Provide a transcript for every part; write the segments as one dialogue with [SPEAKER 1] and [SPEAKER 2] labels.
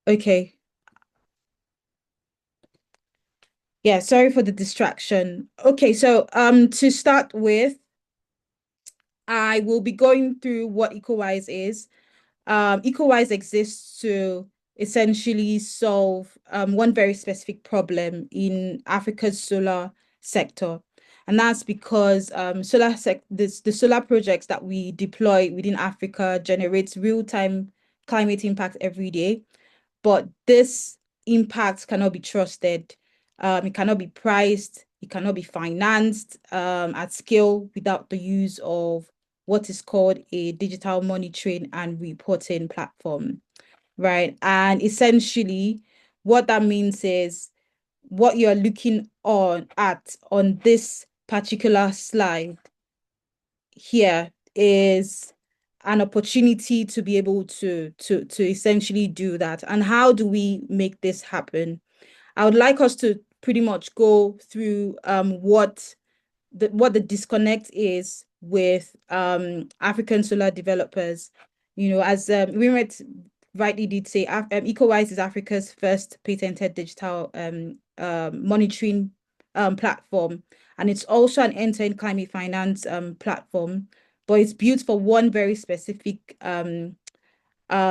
[SPEAKER 1] Okay. Yeah, sorry for the distraction. Okay, so to start with, I will be going through what ecoWise is. ecoWise exists to essentially solve one very specific problem in Africa's solar sector. And that's because the solar projects that we deploy within Africa generates real-time climate impact every day. But this impact cannot be trusted. It cannot be priced. It cannot be financed at scale without the use of what is called a digital monitoring and reporting platform, right? And essentially, what that means is what you're looking on this particular slide here is an opportunity to be able to essentially do that. And how do we make this happen? I would like us to pretty much go through what the disconnect is with African solar developers. You know, as Wimet rightly did say, ecoWise is Africa's first patented digital monitoring platform, and it's also an end-to-end climate finance platform, but it's built for one very specific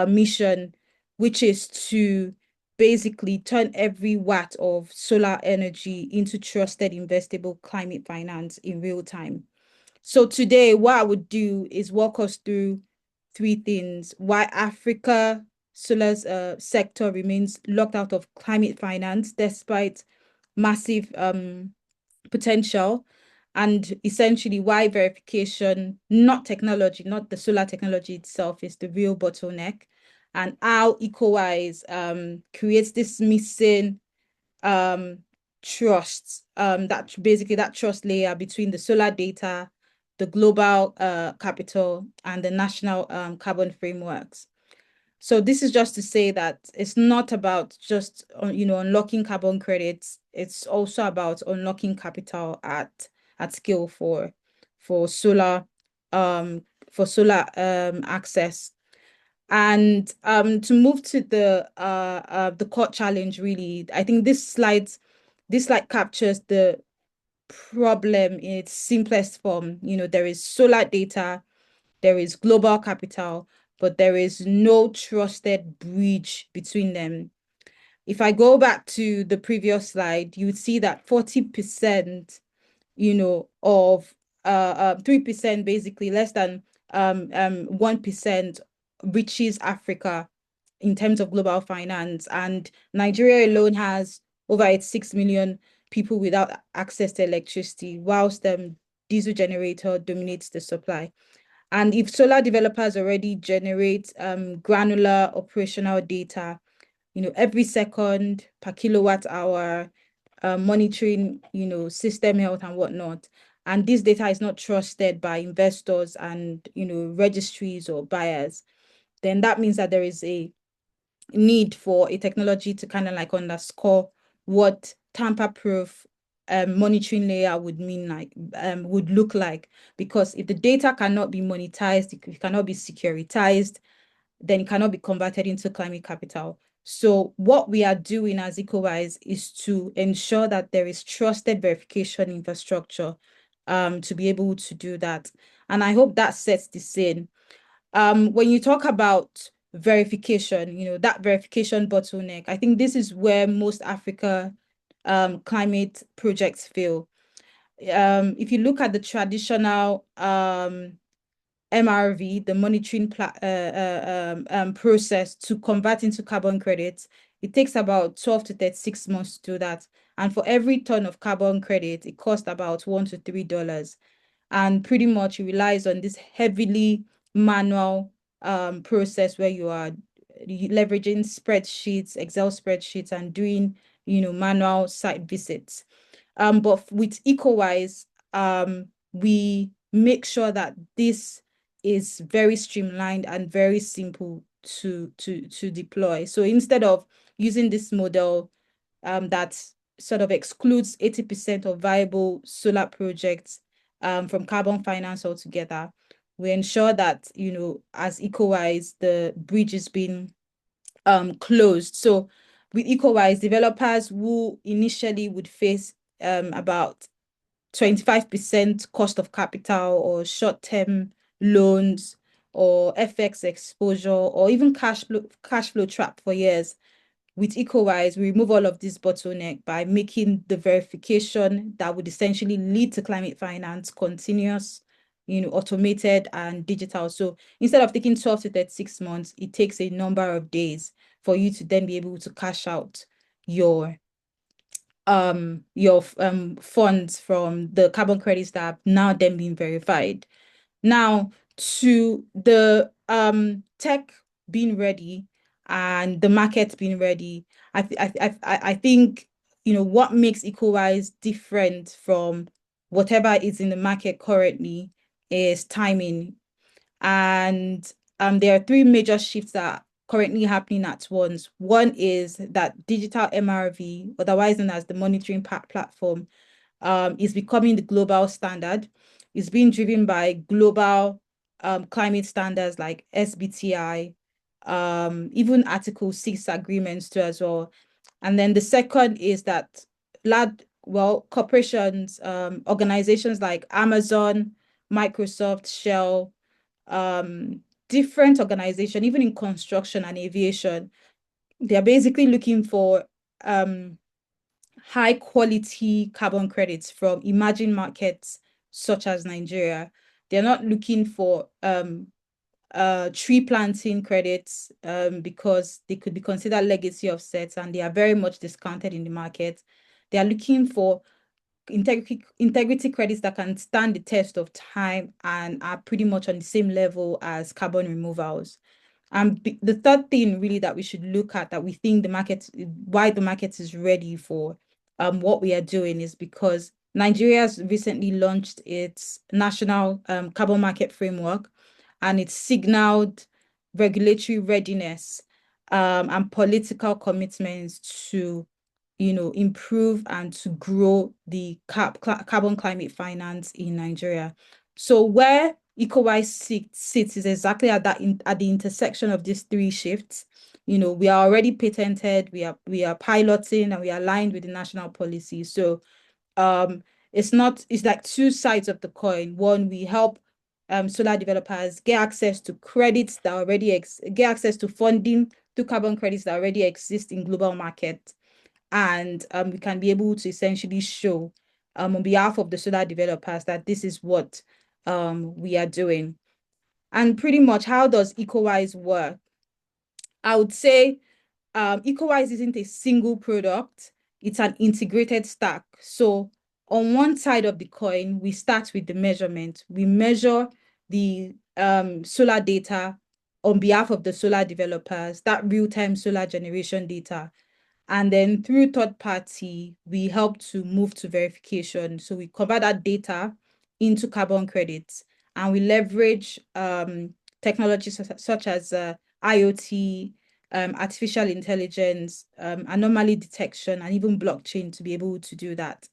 [SPEAKER 1] mission, which is to basically turn every watt of solar energy into trusted, investable climate finance in real time. So today, what I would do is walk us through three things: why Africa solar's sector remains locked out of climate finance despite massive potential, and essentially why verification, not technology, not the solar technology itself, is the real bottleneck, and how ecoWise creates this missing um trust, that basically that trust layer between the solar data, the global capital, and the national carbon frameworks. So this is just to say that it's not about just unlocking carbon credits. It's also about unlocking capital at scale for solar um access. And to move to the core challenge, really, I think this slide captures the problem in its simplest form. You know, there is solar data, there is global capital, but there is no trusted bridge between them. If I go back to the previous slide, you would see that 40%, of 3%, basically less than 1% reaches Africa in terms of global finance. And Nigeria alone has over 86 million people without access to electricity, whilst diesel generator dominates the supply. And if solar developers already generate granular operational data, every second per kilowatt hour, monitoring, system health and whatnot, and this data is not trusted by investors and, registries or buyers, then that means that there is a need for a technology to kind of like underscore what tamper-proof monitoring layer would look like. Because if the data cannot be monetized, it cannot be securitized, then it cannot be converted into climate capital. So what we are doing as ecoWise is to ensure that there is trusted verification infrastructure to be able to do that. And I hope that sets the scene. When you talk about verification, that verification bottleneck, I think this is where most Africa climate projects fail. If you look at the traditional MRV, the monitoring process to convert into carbon credits, it takes about 12 to 36 months to do that. And for every ton of carbon credit, it costs about $1 to $3. And pretty much it relies on this heavily manual process where you are leveraging spreadsheets, Excel spreadsheets, and doing, manual site visits. But with ecoWise, we make sure that this is very streamlined and very simple to deploy. So instead of using this model that sort of excludes 80% of viable solar projects from carbon finance altogether, we ensure that, as ecoWise, the bridge is being closed. So with ecoWise, developers who initially would face about 25% cost of capital or short-term loans or FX exposure or even cash flow trap for years. With ecoWise, we remove all of this bottleneck by making the verification that would essentially lead to climate finance continuous, automated and digital. So instead of taking 12 to 36 months, it takes a number of days for you to then be able to cash out your funds from the carbon credits that have now then been verified. Now, to the tech being ready and the market being ready, I think what makes ecoWise different from whatever is in the market currently is timing. And there are three major shifts that are currently happening at once. One is that digital MRV, otherwise known as the monitoring platform, is becoming the global standard. It's being driven by global climate standards like SBTI, even Article 6 agreements too as well. And then the second is that corporations, organizations like Amazon, Microsoft, Shell, different organizations, even in construction and aviation, they're basically looking for high quality carbon credits from emerging markets such as Nigeria. They're not looking for tree planting credits because they could be considered legacy offsets and they are very much discounted in the market. They are looking for integrity credits that can stand the test of time and are pretty much on the same level as carbon removals. And the third thing really that we should look at, that we think why the market is ready for what we are doing, is because Nigeria has recently launched its national carbon market framework, and it's signaled regulatory readiness and political commitments to improve and to grow the carbon climate finance in Nigeria. So where ecoWise sits is exactly at the intersection of these three shifts. We are already patented, we are piloting, and we are aligned with the national policy. So it's like two sides of the coin. One, we help solar developers get access to credits that already get access to funding through carbon credits that already exist in global market. And we can be able to essentially show on behalf of the solar developers that this is what we are doing. And pretty much, how does ecoWise work? I would say ecoWise isn't a single product, it's an integrated stack. So on one side of the coin, we start with the measurement. We measure the solar data on behalf of the solar developers, that real-time solar generation data. And then through third party, we help to move to verification. So we convert that data into carbon credits, and we leverage technologies such as IoT, artificial intelligence, anomaly detection, and even blockchain to be able to do that.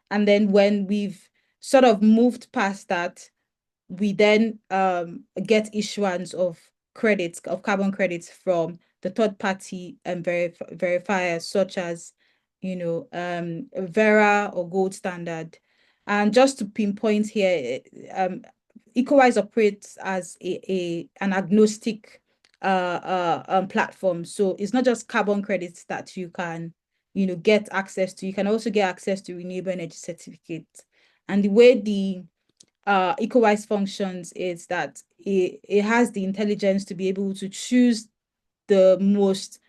[SPEAKER 1] And then when we've sort of moved past that, we then get issuance of carbon credits from the third party verifiers such as Vera or Gold Standard. And just to pinpoint here, ecoWise operates as an agnostic platform. So it's not just carbon credits that you can get access to. You can also get access to renewable energy certificates. And the way the ecoWise functions is that it has the intelligence to be able to choose the most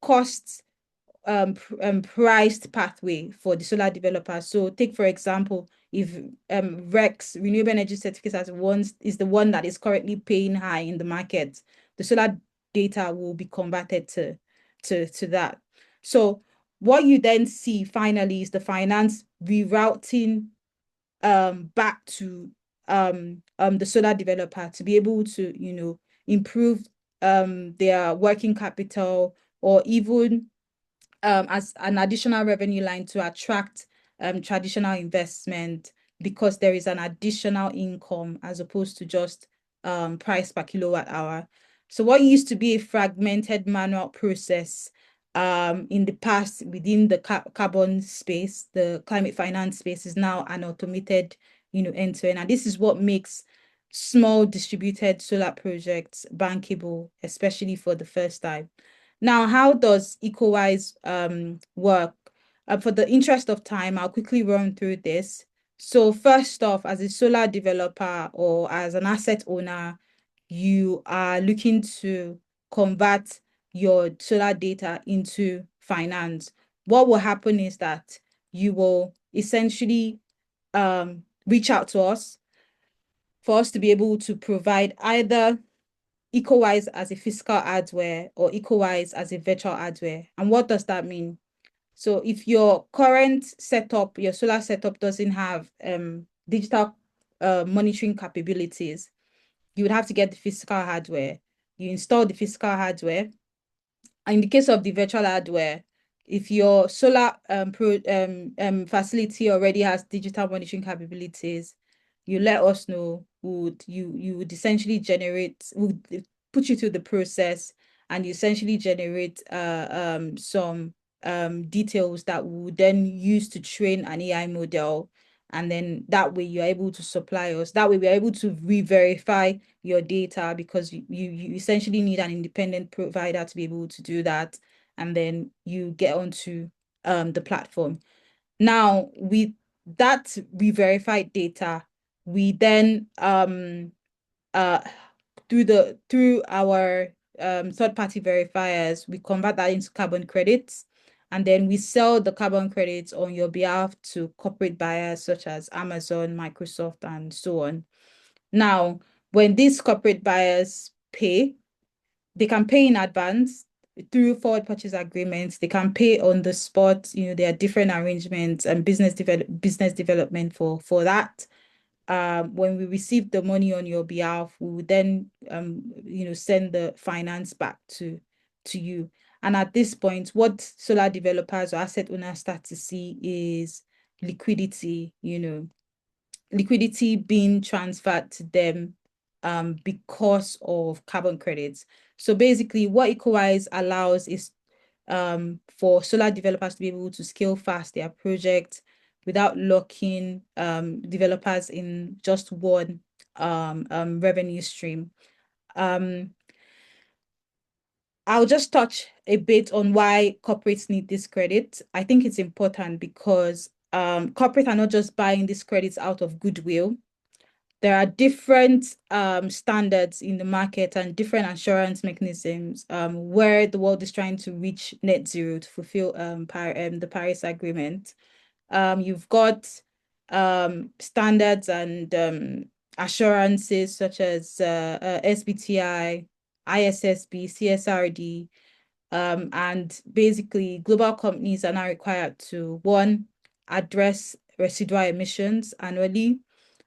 [SPEAKER 1] cost priced pathway for the solar developer. So take, for example, if RECs, renewable energy certificates, is the one that is currently paying high in the market, the solar data will be converted to that. So what you then see finally is the finance rerouting back to the solar developer to be able to improve their working capital, or even as an additional revenue line to attract traditional investment, because there is an additional income as opposed to just price per kilowatt hour. So what used to be a fragmented manual process in the past within the carbon space, the climate finance space is now an automated, end to end. And this is what makes small distributed solar projects bankable, especially for the first time. Now, how does ecoWise work? For the interest of time, I'll quickly run through this. So first off, as a solar developer or as an asset owner, you are looking to convert your solar data into finance. What will happen is that you will essentially reach out to us for us to be able to provide either ecoWise as a physical hardware or ecoWise as a virtual hardware. And what does that mean? So if your current setup, your solar setup doesn't have digital monitoring capabilities, you would have to get the physical hardware. You install the physical hardware. In the case of the virtual hardware, if your solar facility already has digital monitoring capabilities, you let us know. You would essentially generate, would put you through the process, and you essentially generate some details that we would then use to train an AI model. And then that way you're able to supply us. That way we're able to re-verify your data, because you essentially need an independent provider to be able to do that. And then you get onto the platform. Now, with that re-verified data, we then uh through our third-party verifiers, we convert that into carbon credits, and then we sell the carbon credits on your behalf to corporate buyers such as Amazon, Microsoft, and so on. Now, when these corporate buyers pay, they can pay in advance through forward purchase agreements. They can pay on the spot. There are different arrangements and business development for that. When we receive the money on your behalf, we will then send the finance back to you. And at this point, what solar developers or asset owners start to see is liquidity, liquidity being transferred to them because of carbon credits. So basically, what ecoWise allows is for solar developers to be able to scale fast their project without locking developers in just one revenue stream. I'll just touch a bit on why corporates need this credit. I think it's important because corporates are not just buying these credits out of goodwill. There are different standards in the market and different assurance mechanisms where the world is trying to reach net zero to fulfill the Paris Agreement. You've got standards and assurances such as SBTI, ISSB, CSRD, and basically global companies are now required to, one, address residual emissions annually.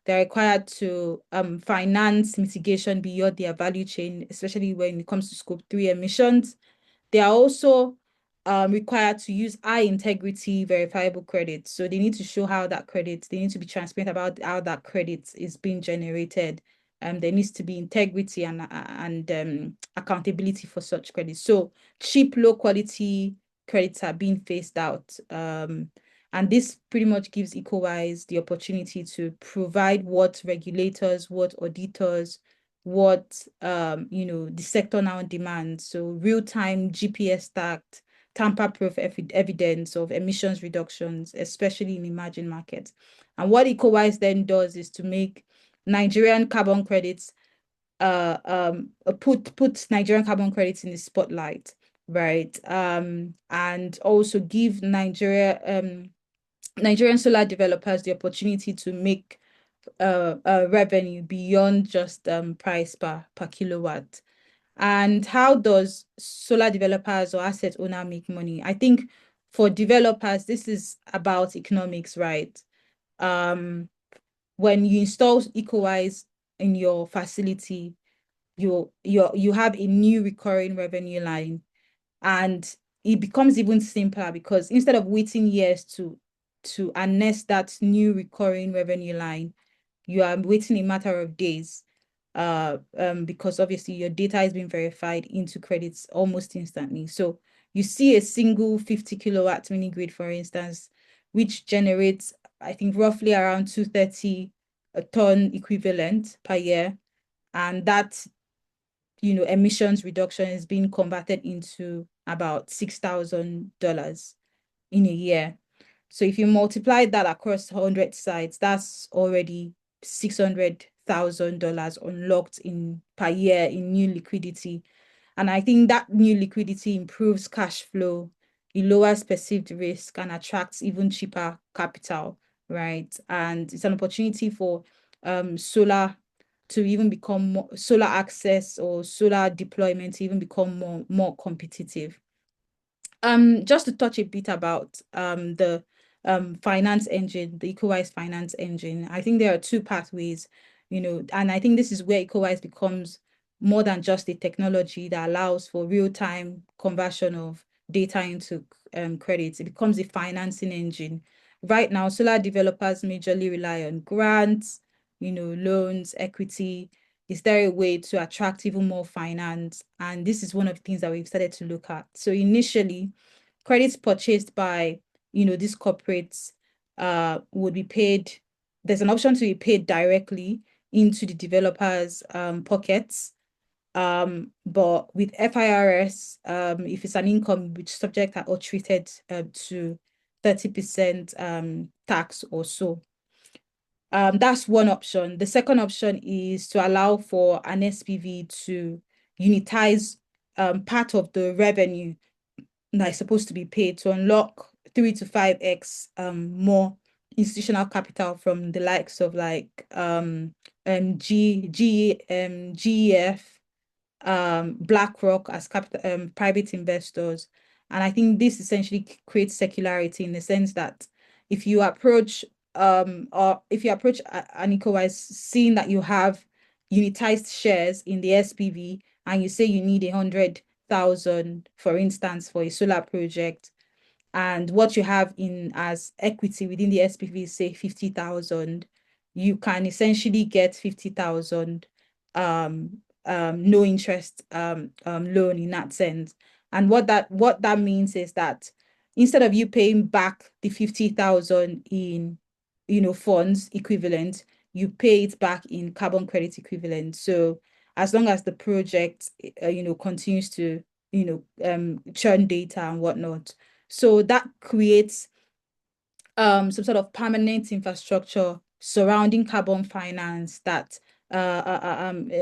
[SPEAKER 1] They're required to finance mitigation beyond their value chain, especially when it comes to scope 3 emissions. They are also required to use high integrity verifiable credits. So they need to show how that credit, they need to be transparent about how that credit is being generated. There needs to be integrity and accountability for such credits. So cheap, low quality credits are being phased out. And this pretty much gives ecoWise the opportunity to provide what regulators, what auditors, what the sector now demands. So real-time GPS tagged, tamper-proof evidence of emissions reductions, especially in emerging markets. And what ecoWise then does is to make Nigerian carbon credits put Nigerian carbon credits in the spotlight, right? And also give Nigerian solar developers the opportunity to make revenue beyond just price per kilowatt. And how does solar developers or asset owner make money? I think for developers, this is about economics, right? When you install ecoWise in your facility, you have a new recurring revenue line, and it becomes even simpler because instead of waiting years to harness that new recurring revenue line, you are waiting a matter of days. because obviously your data is being verified into credits almost instantly. So you see a single 50 kilowatt mini grid, for instance, which generates, I think, roughly around 230 a ton equivalent per year. And that, emissions reduction is being converted into about $6,000 in a year. So if you multiply that across 100 sites, that's already $600,000 unlocked in per year in new liquidity. And I think that new liquidity improves cash flow, it lowers perceived risk and attracts even cheaper capital, right? And it's an opportunity for solar to even become more, solar access or solar deployment to even become more competitive. Just to touch a bit about the finance engine, the ecoWise finance engine. I think there are two pathways, and I think this is where ecoWise becomes more than just a technology that allows for real-time conversion of data into credits. It becomes a financing engine. Right now, solar developers majorly rely on grants, loans, equity. Is there a way to attract even more finance? And this is one of the things that we've started to look at. So initially, credits purchased by, these corporates would be paid. There's an option to be paid directly into the developers' pockets. But with FIRS, if it's an income which subject or treated to 30% tax or so. That's one option. The second option is to allow for an SPV to unitize part of the revenue that is supposed to be paid to unlock 3 to 5x more institutional capital from the likes of like GEF, BlackRock as capital private investors. And I think this essentially creates circularity in the sense that if you approach or if you approach an ecoWise seeing that you have unitized shares in the SPV and you say you need 100,000, for instance, for a solar project, and what you have in as equity within the SPV, say 50,000, you can essentially get 50,000 no interest loan in that sense. And what that means is that instead of you paying back the 50,000 in funds equivalent, you pay it back in carbon credit equivalent. So as long as the project continues to churn data and whatnot. So that creates some sort of permanent infrastructure surrounding carbon finance that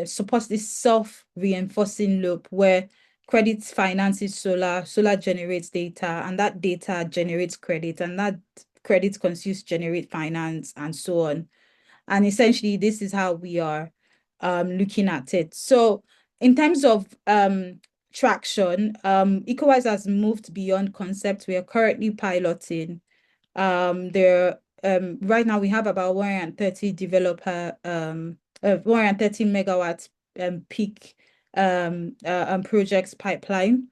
[SPEAKER 1] supports this self-reinforcing loop where credit finances solar generates data, and that data generates credit, and that credit continues to generate finance, and so on. And essentially, this is how we are looking at it. So in terms of traction, ecoWise has moved beyond concept. We are currently piloting. There right now we have about 130 developer 130 megawatts peak projects pipeline.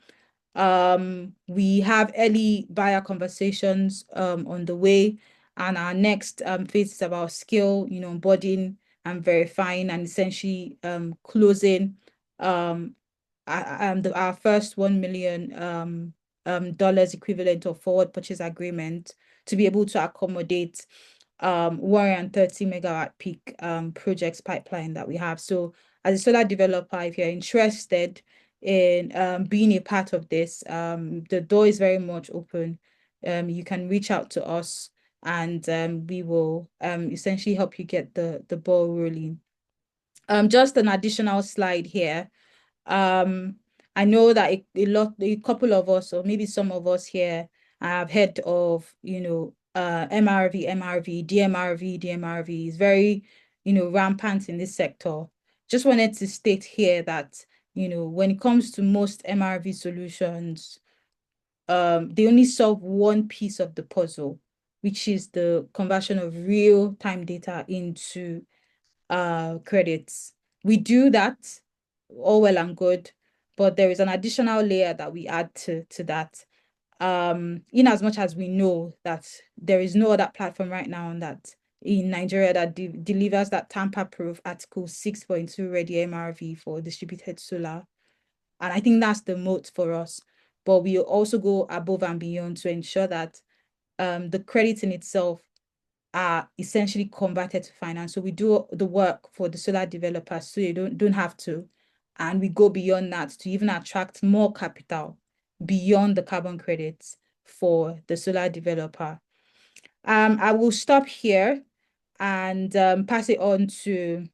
[SPEAKER 1] We have early buyer conversations on the way, and our next phase is about scale, onboarding and verifying and essentially closing our first $1 million dollars equivalent of forward purchase agreement to be able to accommodate 130 megawatt peak projects pipeline that we have. So as a solar developer, if you're interested in being a part of this, the door is very much open. You can reach out to us, and we will essentially help you get the ball rolling. Just an additional slide here. I know that a couple of us, or maybe some of us here, have heard of, MRV, dMRV is very, rampant in this sector. Just wanted to state here that, when it comes to most MRV solutions, they only solve one piece of the puzzle, which is the conversion of real-time data into credits. We do that, all well and good, but there is an additional layer that we add to that. In as much as we know that there is no other platform right now that in Nigeria that delivers that tamper-proof Article 6.2 ready MRV for distributed solar. And I think that's the moat for us. But we also go above and beyond to ensure that the credit in itself are essentially converted to finance. So we do the work for the solar developers so you don't have to. And we go beyond that to even attract more capital beyond the carbon credits for the solar developer. I will stop here and pass it on to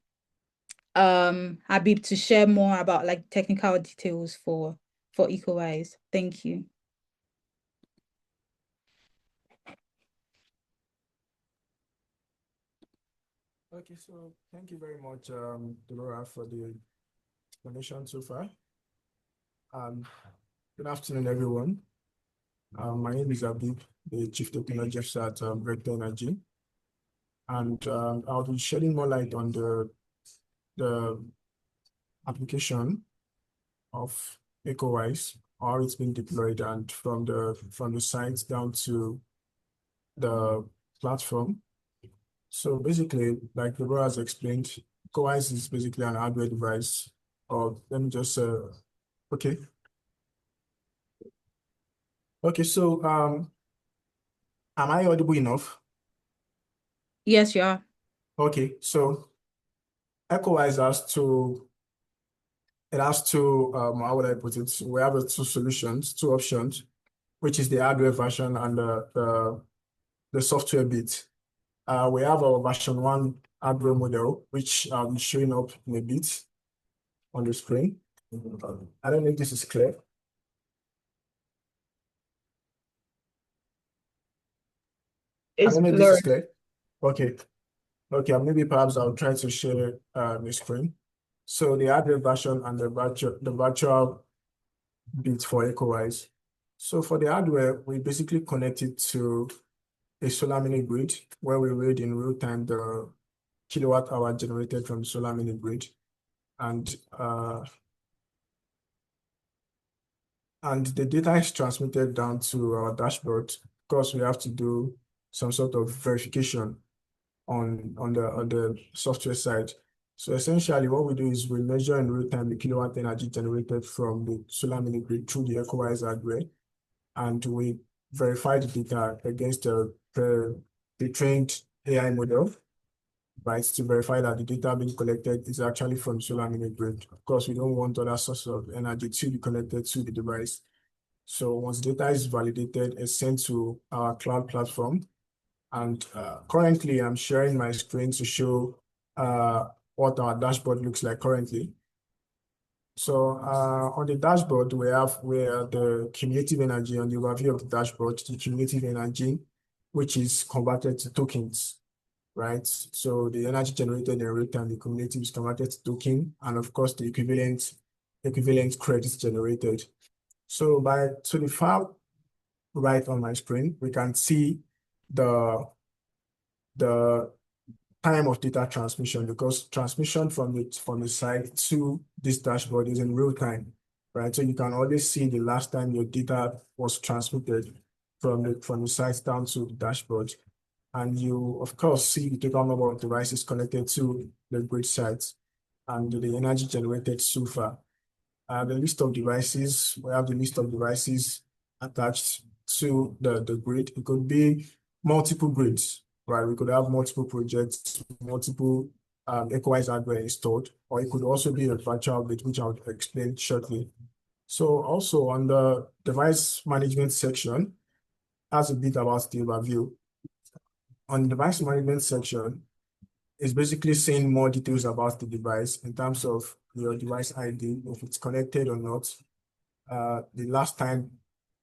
[SPEAKER 1] Habib to share more about like technical details for ecoWise. Thank you.
[SPEAKER 2] Okay, so thank you very much, Delora, for the explanation so far. Good afternoon, everyone. My name is Habib, the Chief Technology Officer at Vector Energy, and I'll be shedding more light on the application of ecoWise, how it's been deployed, and from the site down to the platform. So basically, like Deborah has explained, ecoWise is basically an hardware device. Or let me just okay. Okay, so am I audible enough?
[SPEAKER 1] Yes, you are.
[SPEAKER 2] Okay, so ecoWise has two how would I put it? We have two solutions, two options, which is the hardware version and the software bit. We have our version 1 hardware model, which I'll be showing up in a bit on the screen. I don't know if this is clear. I
[SPEAKER 1] It's
[SPEAKER 2] don't know if this is
[SPEAKER 1] blurred.
[SPEAKER 2] clear. Okay. Okay, maybe perhaps I'll try to share the screen. So the hardware version and the virtual bit for ecoWise. So for the hardware, we basically connect it to a solar mini grid where we read in real time the kilowatt hour generated from the solar mini grid. And the data is transmitted down to our dashboard because we have to do some sort of verification on the software side. So essentially what we do is we measure in real time the kilowatt energy generated from the solar mini grid through the ecoWise hardware, and we verify the data against the trained AI model, right, to verify that the data being collected is actually from solar mini grid. Of course, we don't want other sources of energy to be connected to the device. So once data is validated, it's sent to our cloud platform. And currently, I'm sharing my screen to show what our dashboard looks like currently. So on the dashboard, we have where the cumulative energy on the overview of the dashboard, the cumulative energy, which is converted to tokens, right? So the energy generated in real time, the cumulative is converted to token, and of course the equivalent credits generated. So to the far right on my screen, we can see the time of data transmission, because transmission from the site to this dashboard is in real time, right? So you can always see the last time your data was transmitted from the site down to the dashboard. And you, of course, see the total number of devices connected to the grid sites and the energy generated so far. The list of devices, we have the list of devices attached to the grid. It could be multiple grids, right? We could have multiple projects, multiple ecoWise hardware installed, or it could also be a virtual grid, which I'll explain shortly. So also on the device management section, has a bit about the overview. On the device management section, it's basically saying more details about the device in terms of your device ID, if it's connected or not, the last time,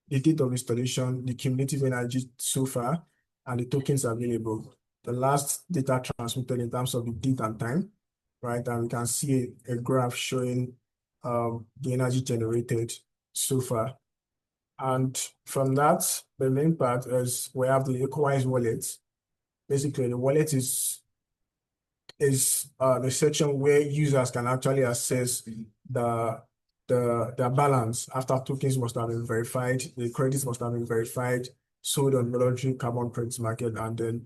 [SPEAKER 2] the date of installation, the cumulative energy so far, and the tokens available. The last data transmitted in terms of the date and time, right? And we can see a graph showing the energy generated so far. And from that, the main part is we have the ecoWise wallet. Basically, the wallet is the section where users can actually access the balance after tokens must have been verified, the credits must have been verified, sold on voluntary carbon credits market, and then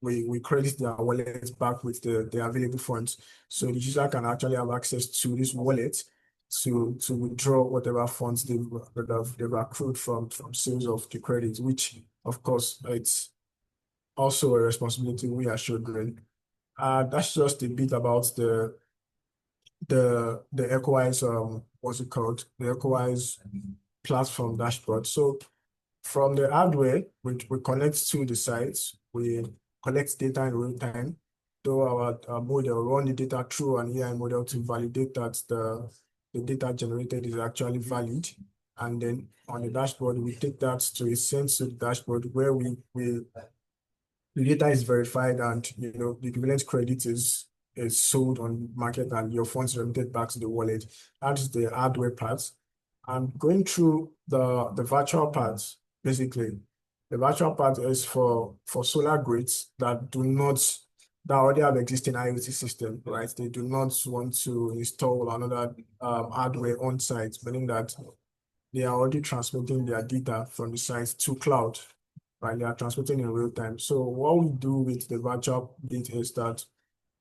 [SPEAKER 2] we credit their wallet back with the available funds. So the user can actually have access to this wallet to withdraw whatever funds they've accrued from sales of the credit, which of course it's also a responsibility we are shouldering. That's just a bit about the ecoWise what's it called? The ecoWise platform dashboard. So from the hardware, we connect to the sites, we collect data in real time. Though our model run the data through an AI model to validate that the data generated is actually valid. And then on the dashboard, we take that to a sensitive dashboard where we the data is verified and the equivalent credit is sold on market and your funds remitted back to the wallet. That is the hardware part. And going through the virtual part, basically, the virtual part is for solar grids that already have existing IoT system, right? They do not want to install another hardware on site, meaning that they are already transmitting their data from the site to cloud, right? They are transmitting in real time. So what we do with the virtual bit is that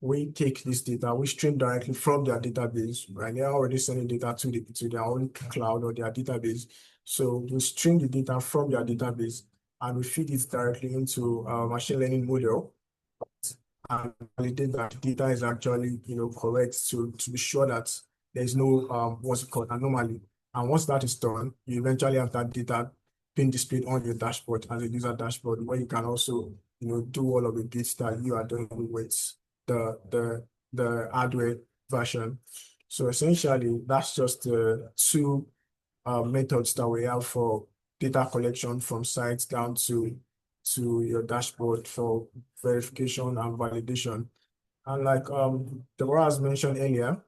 [SPEAKER 2] we take this data, we stream directly from their database, right? They are already sending data to their own cloud or their database. So we stream the data from their database and we feed it directly into a machine learning model and validate that the data is actually correct to be sure that there's no what's it called anomaly. And once that is done, you eventually have that data being displayed on your dashboard as a user dashboard where you can also do all of the bits that you are doing with the hardware version. So essentially, that's just the two methods that we have for data collection from sites down to your dashboard for verification and validation. And like Deborah has mentioned earlier,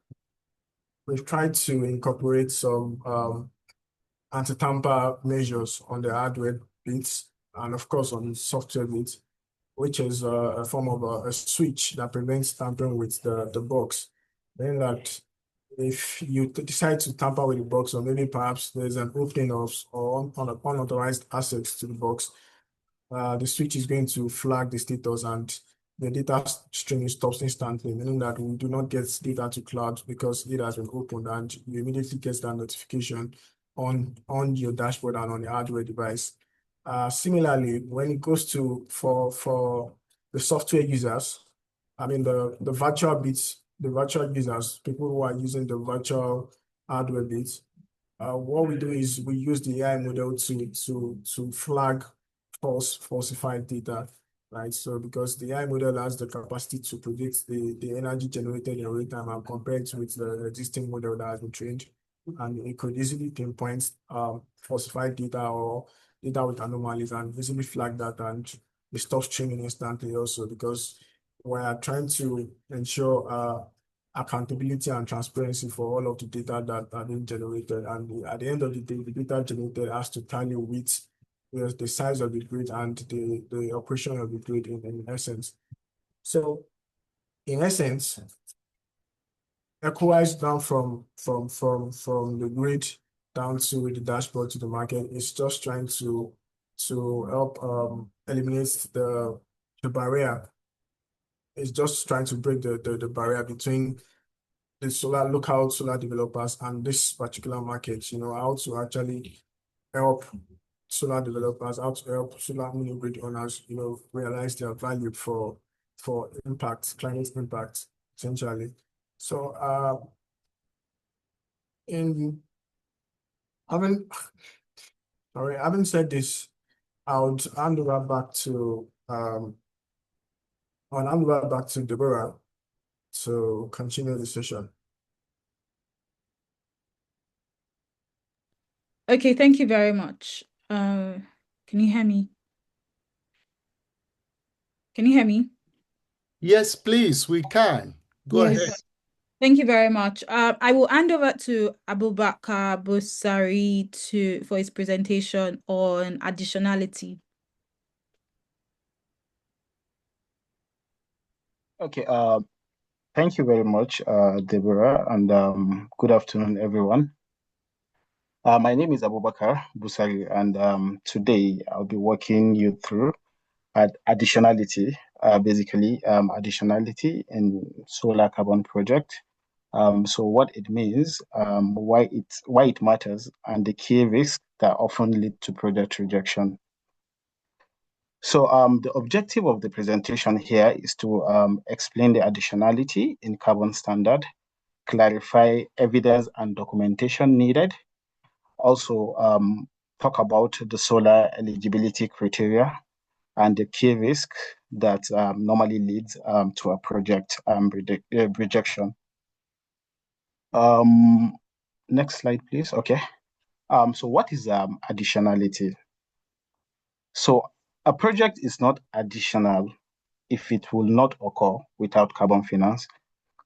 [SPEAKER 2] we've tried to incorporate some anti-tamper measures on the hardware bits and of course on the software bits, which is a form of a switch that prevents tampering with the box. Then that if you decide to tamper with the box, or maybe perhaps there's an opening of or unauthorized access to the box, the switch is going to flag the status and the data streaming stops instantly, meaning that we do not get data to cloud because it has been opened and you immediately get that notification on your dashboard and on the hardware device. Similarly, when it goes to for the software users, I mean the virtual bits, the virtual users, people who are using the virtual hardware bits, what we do is we use the AI model to flag falsified data, right? So because the AI model has the capacity to predict the energy generated in real time and compare it with the existing model that has been trained, and it could easily pinpoint falsified data or data with anomalies and easily flag that and it stops streaming instantly also because we are trying to ensure accountability and transparency for all of the data that are being generated. And at the end of the day, the data generated has to tally with the size of the grid and the operation of the grid in essence. So in essence, ecoWise down from the grid down to the dashboard to the market is just trying to help eliminate the barrier. It's just trying to break the barrier between the local solar developers and this particular market, how to actually help solar developers, how to help solar mini grid owners, realize their value for impact, climate impact, essentially. So in having having said this, I would hand over back to I'll hand over back to Deborah to continue the session.
[SPEAKER 1] Okay, thank you very much. Can you hear me? Can you hear me?
[SPEAKER 3] Yes, please, we can. Go
[SPEAKER 1] Yes.
[SPEAKER 3] ahead.
[SPEAKER 1] Thank you very much. I will hand over to Abubakar Busari for his presentation on additionality.
[SPEAKER 4] Okay, thank you very much, Deborah, and good afternoon, everyone. My name is Abubakar Busari, and today I'll be walking you through additionality, basically additionality in solar carbon project. So what it means, why it matters, and the key risks that often lead to project rejection. So the objective of the presentation here is to explain the additionality in carbon standard, clarify evidence and documentation needed, also talk about the solar eligibility criteria and the key risk that normally leads to a project rejection. Next slide, please. Okay. So what is additionality? So a project is not additional if it will not occur without carbon finance.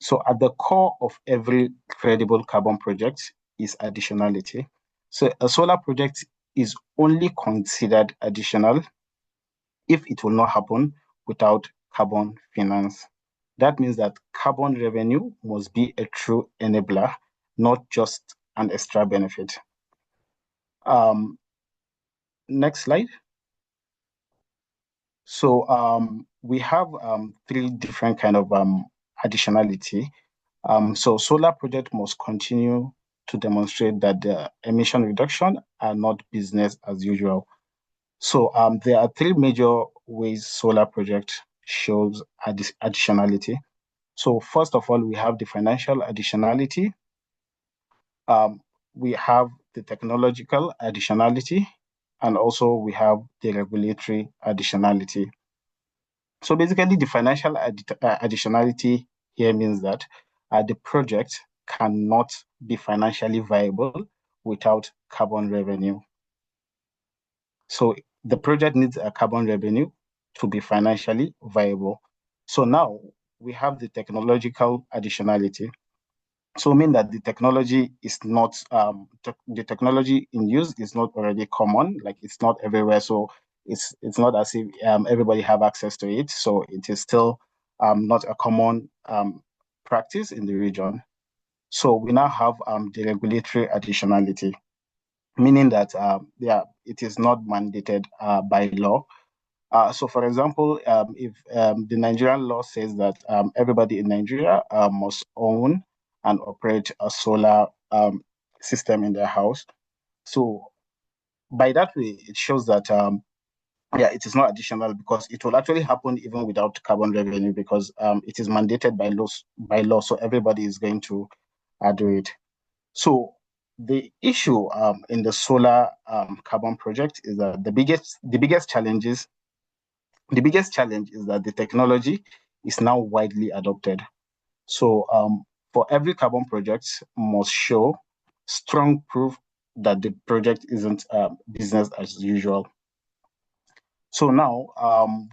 [SPEAKER 4] So at the core of every credible carbon project is additionality. So a solar project is only considered additional if it will not happen without carbon finance. That means that carbon revenue must be a true enabler, not just an extra benefit. Next slide. So we have three different kind of additionality. So solar project must continue to demonstrate that the emission reduction are not business as usual. So there are three major ways solar project shows additionality. So first of all, we have the financial additionality. We have the technological additionality, and also we have the regulatory additionality. So basically, the financial additionality here means that the project cannot be financially viable without carbon revenue. So the project needs a carbon revenue to be financially viable. So now we have the technological additionality. So mean that the technology is not, the technology in use is not already common, like it's not everywhere. So it's not as if everybody have access to it. So it is still not a common practice in the region. So we now have the regulatory additionality, meaning that it is not mandated by law. So, for example, if the Nigerian law says that everybody in Nigeria must own and operate a solar system in their house, so by that way, it shows that it is not additional because it will actually happen even without carbon revenue because it is mandated by law. So everybody is going to do it. So the issue in the solar carbon project is that the biggest challenge is that the technology is now widely adopted. So for every carbon project must show strong proof that the project isn't business as usual. So now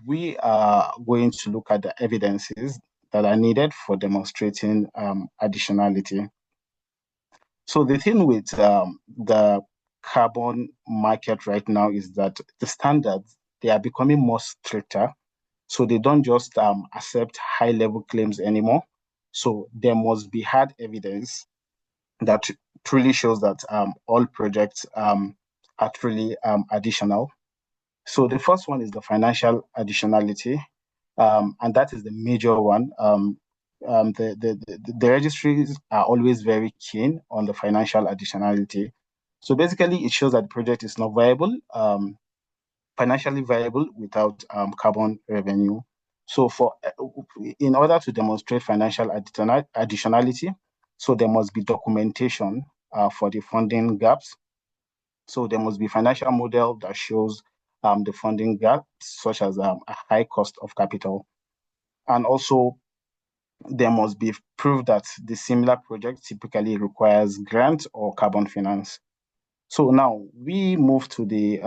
[SPEAKER 4] we are going to look at the evidences that are needed for demonstrating additionality. So the thing with the carbon market right now is that the standards, they are becoming more stricter. So they don't just accept high-level claims anymore. So there must be hard evidence that truly shows that all projects are truly additional. So the first one is the financial additionality, and that is the major one. The registries are always very keen on the financial additionality. So basically, it shows that the project is not viable, financially viable without carbon revenue. So in order to demonstrate financial additionality, so there must be documentation for the funding gaps. So there must be financial model that shows the funding gaps, such as a high cost of capital. And also, there must be proof that the similar project typically requires grant or carbon finance. So now we move to the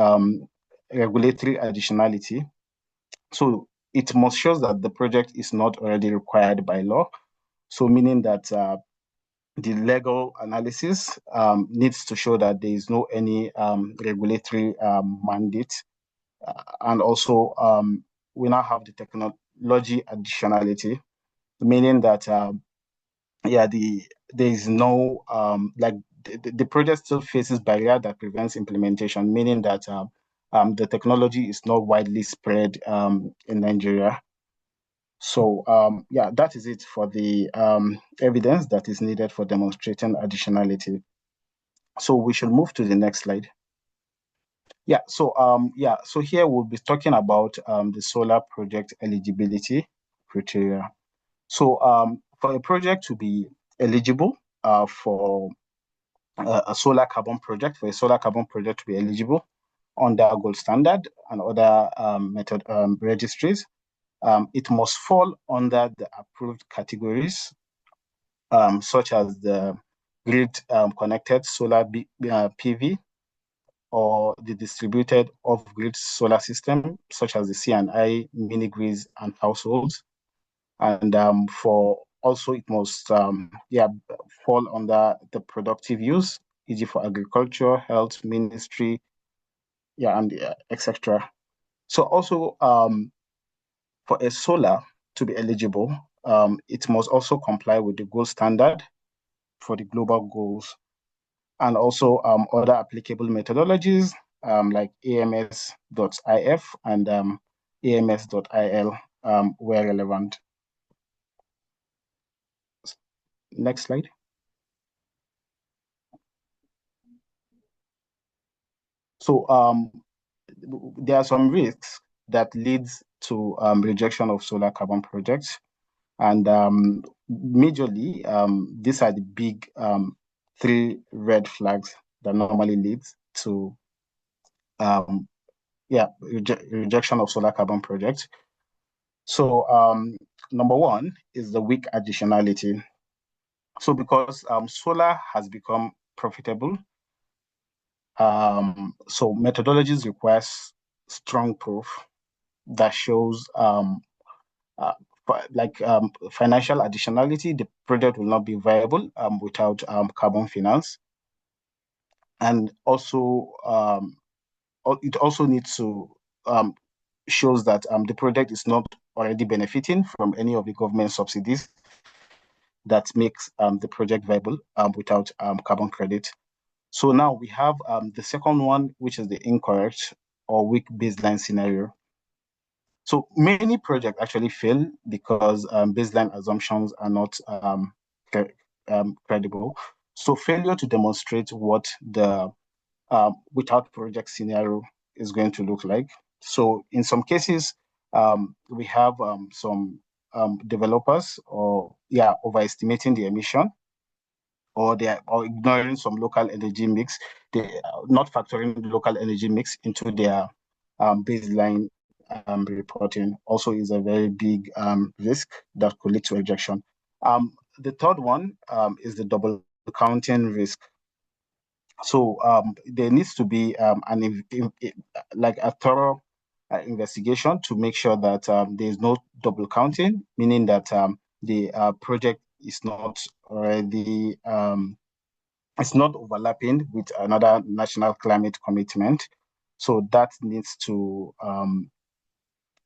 [SPEAKER 4] regulatory additionality. So it must show that the project is not already required by law. So meaning that the legal analysis needs to show that there is no any regulatory mandate. And also we now have the technology additionality, meaning that there is no like the project still faces barrier that prevents implementation, meaning that the technology is not widely spread in Nigeria. So yeah, that is it for the evidence that is needed for demonstrating additionality. So we should move to the next slide. Yeah, so here we'll be talking about the solar project eligibility criteria. So for a project to be eligible for a solar carbon project, to be eligible under gold standard and other method registries, it must fall under the approved categories, such as the grid connected solar PV, or the distributed off-grid solar system, such as the C&I, mini-grids, and households. And for also, it must fall under the productive use, e.g. for agriculture, health, ministry, and etc. So also, for a solar to be eligible, it must also comply with the gold standard for the global goals, and also other applicable methodologies like AMS.IF and AMS.IL where relevant. Next slide. So there are some risks that leads to rejection of solar carbon projects. And majorly, these are the big 3 red flags that normally leads to rejection of solar carbon projects. So number 1 is the weak additionality. So because solar has become profitable, so methodologies requires strong proof that shows financial additionality. The project will not be viable without carbon finance. And also, it also needs to shows that the project is not already benefiting from any of the government subsidies that makes the project viable without carbon credit. So now we have the second one, which is the incorrect or weak baseline scenario. So many projects actually fail because baseline assumptions are not credible. So failure to demonstrate what the without project scenario is going to look like. So in some cases, we have some developers overestimating the emission, or ignoring some local energy mix. They are not factoring the local energy mix into their baseline reporting. Also is a very big risk that could lead to rejection. The third one is the double counting risk. So there needs to be a thorough investigation to make sure that there is no double counting, meaning that the project is not already it's not overlapping with another national climate commitment. So that needs to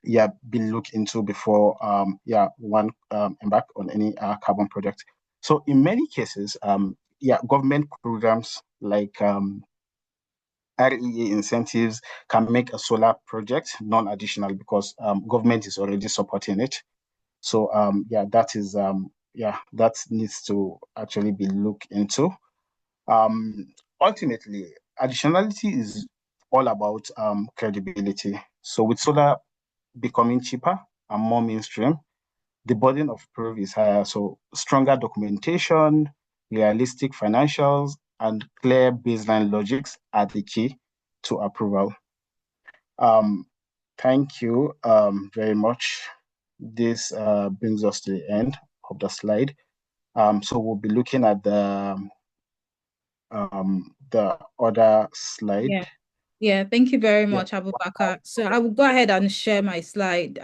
[SPEAKER 4] be looked into before one embark on any carbon project. So in many cases, government programs like REA incentives can make a solar project non-additional because government is already supporting it. So that is that needs to actually be looked into. Ultimately, additionality is all about credibility. So with solar becoming cheaper and more mainstream, the burden of proof is higher. So stronger documentation, realistic financials, and clear baseline logics are the key to approval. Thank you very much. This brings us to the end of the slide. So we'll be looking at the other slide.
[SPEAKER 1] Yeah, thank you very much, Abubakar. So I will go ahead and share my slide.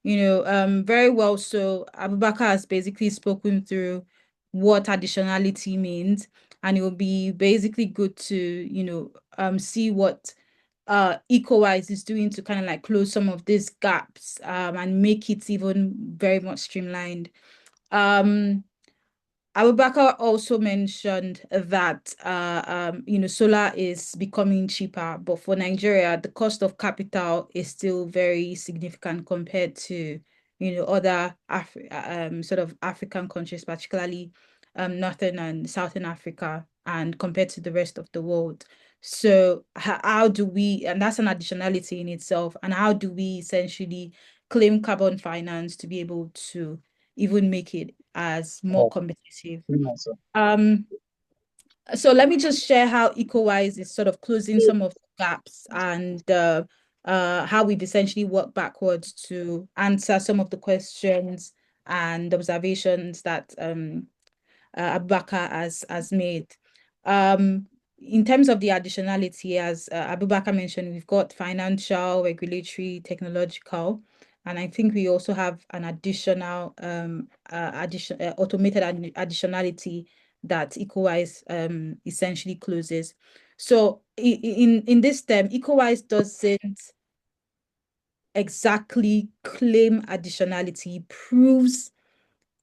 [SPEAKER 1] Very well. So Abubakar has basically spoken through what additionality means, and it will be basically good to, see what ecoWise is doing to kind of like close some of these gaps and make it even very much streamlined. Abubakar also mentioned that solar is becoming cheaper, but for Nigeria, the cost of capital is still very significant compared to other sort of African countries, particularly Northern and Southern Africa, and compared to the rest of the world. So how do we, and that's an additionality in itself, and how do we essentially claim carbon finance to be able to even make it as more competitive? Um, so let me just share how ecoWise is sort of closing some of the gaps, and how we've essentially worked backwards to answer some of the questions and observations that Abubakar has made. In terms of the additionality, as Abubakar mentioned, we've got financial, regulatory, technological, and I think we also have an additional automated additionality that ecoWise essentially closes. So in this term, ecoWise doesn't exactly claim additionality, proves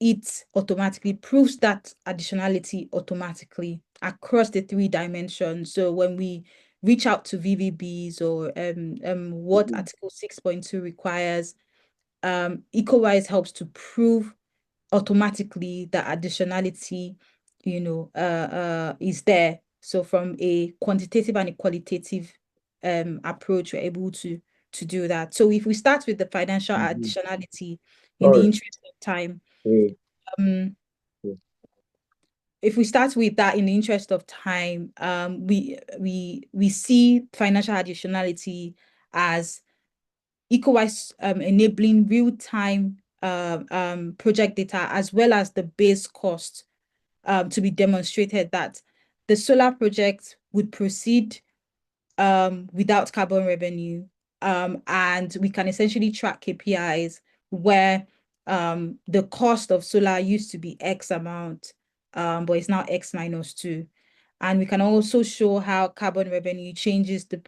[SPEAKER 1] that additionality automatically across the 3 dimensions. So when we reach out to VVBs or what Article 6.2 requires, ecoWise helps to prove automatically that additionality, is there. So from a quantitative and a qualitative approach, we're able to do that. So if we start with the financial additionality in the interest of time, um, if we start with that in the interest of time, we see financial additionality as ecoWise enabling real-time project data as well as the base cost to be demonstrated that the solar project would proceed without carbon revenue. And we can essentially track KPIs where the cost of solar used to be X amount, but it's now X minus 2. And we can also show how carbon revenue changes the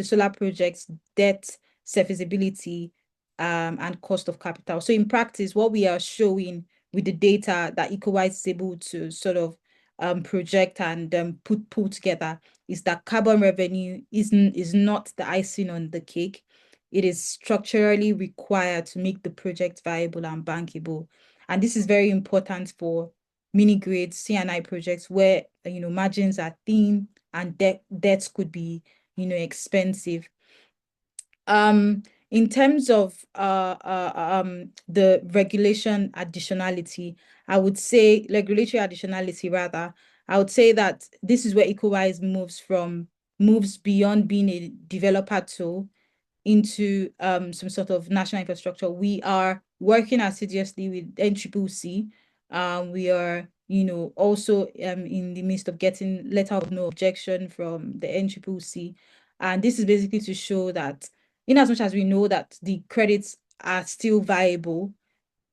[SPEAKER 1] solar project's debt serviceability and cost of capital. So in practice, what we are showing with the data that ecoWise is able to sort of project and pull together is that carbon revenue is not the icing on the cake. It is structurally required to make the project viable and bankable. And this is very important for mini grids, C&I projects where margins are thin and debts could be expensive. In terms of the regulation additionality, I would say regulatory additionality rather, I would say that this is where ecoWise moves beyond being a developer tool into some sort of national infrastructure. We are working assiduously with NCCC. We are, also in the midst of getting letter of no objection from the NCCC. And this is basically to show that in as much as we know that the credits are still viable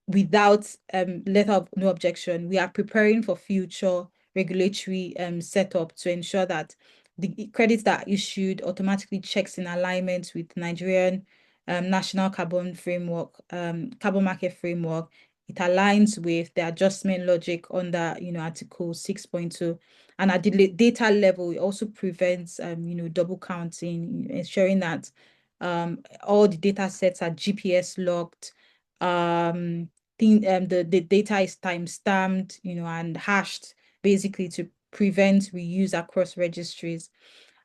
[SPEAKER 1] without letter of no objection, we are preparing for future regulatory setup to ensure that the credits that are issued automatically checks in alignment with Nigerian national carbon market framework. It aligns with the adjustment logic under Article 6.2, and at the data level, it also prevents double counting, ensuring that all the data sets are GPS logged. The data is time-stamped, and hashed, basically to prevent reuse across registries.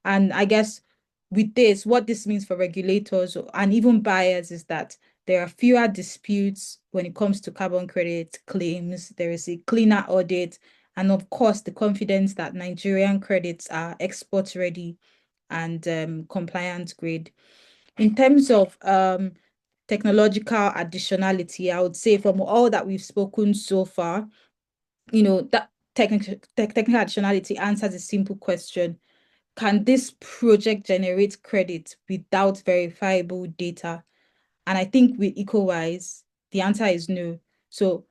[SPEAKER 1] And I guess with this, what this means for regulators and even buyers is that there are fewer disputes when it comes to carbon credit claims. There is a cleaner audit, and of course, the confidence that Nigerian credits are export ready and compliant grade. In terms of technological additionality, I would say from all that we've spoken so far, that technical additionality answers a simple question. Can this project generate credit without verifiable data? And I think with ecoWise, the answer is no. So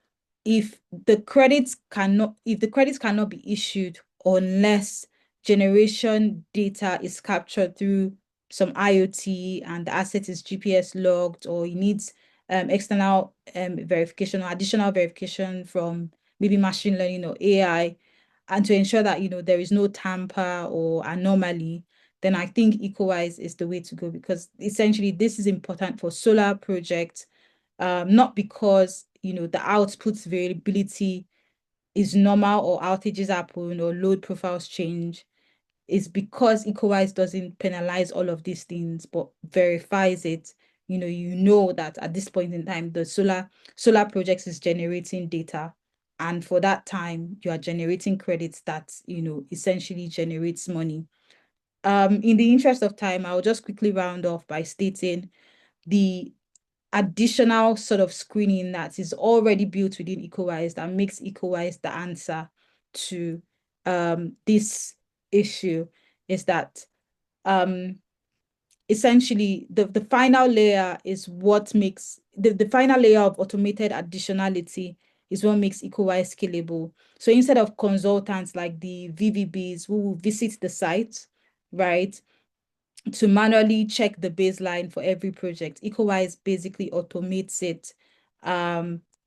[SPEAKER 1] if the credits cannot be issued unless generation data is captured through some IoT and the asset is GPS logged, or it needs external verification or additional verification from maybe machine learning or AI, and to ensure that, there is no tamper or anomaly, then I think ecoWise is the way to go, because essentially this is important for solar projects, not because, the output variability is normal or outages happen or load profiles change. Is because ecoWise doesn't penalize all of these things, but verifies it. You know that at this point in time, the solar projects is generating data. And for that time, you are generating credits that, essentially generates money. In the interest of time, I'll just quickly round off by stating the additional sort of screening that is already built within ecoWise that makes ecoWise the answer to this issue is that essentially the final layer is what makes the final layer of automated additionality is what makes ecoWise scalable. So instead of consultants like the VVBs who will visit the site, right, to manually check the baseline for every project, ecoWise basically automates it.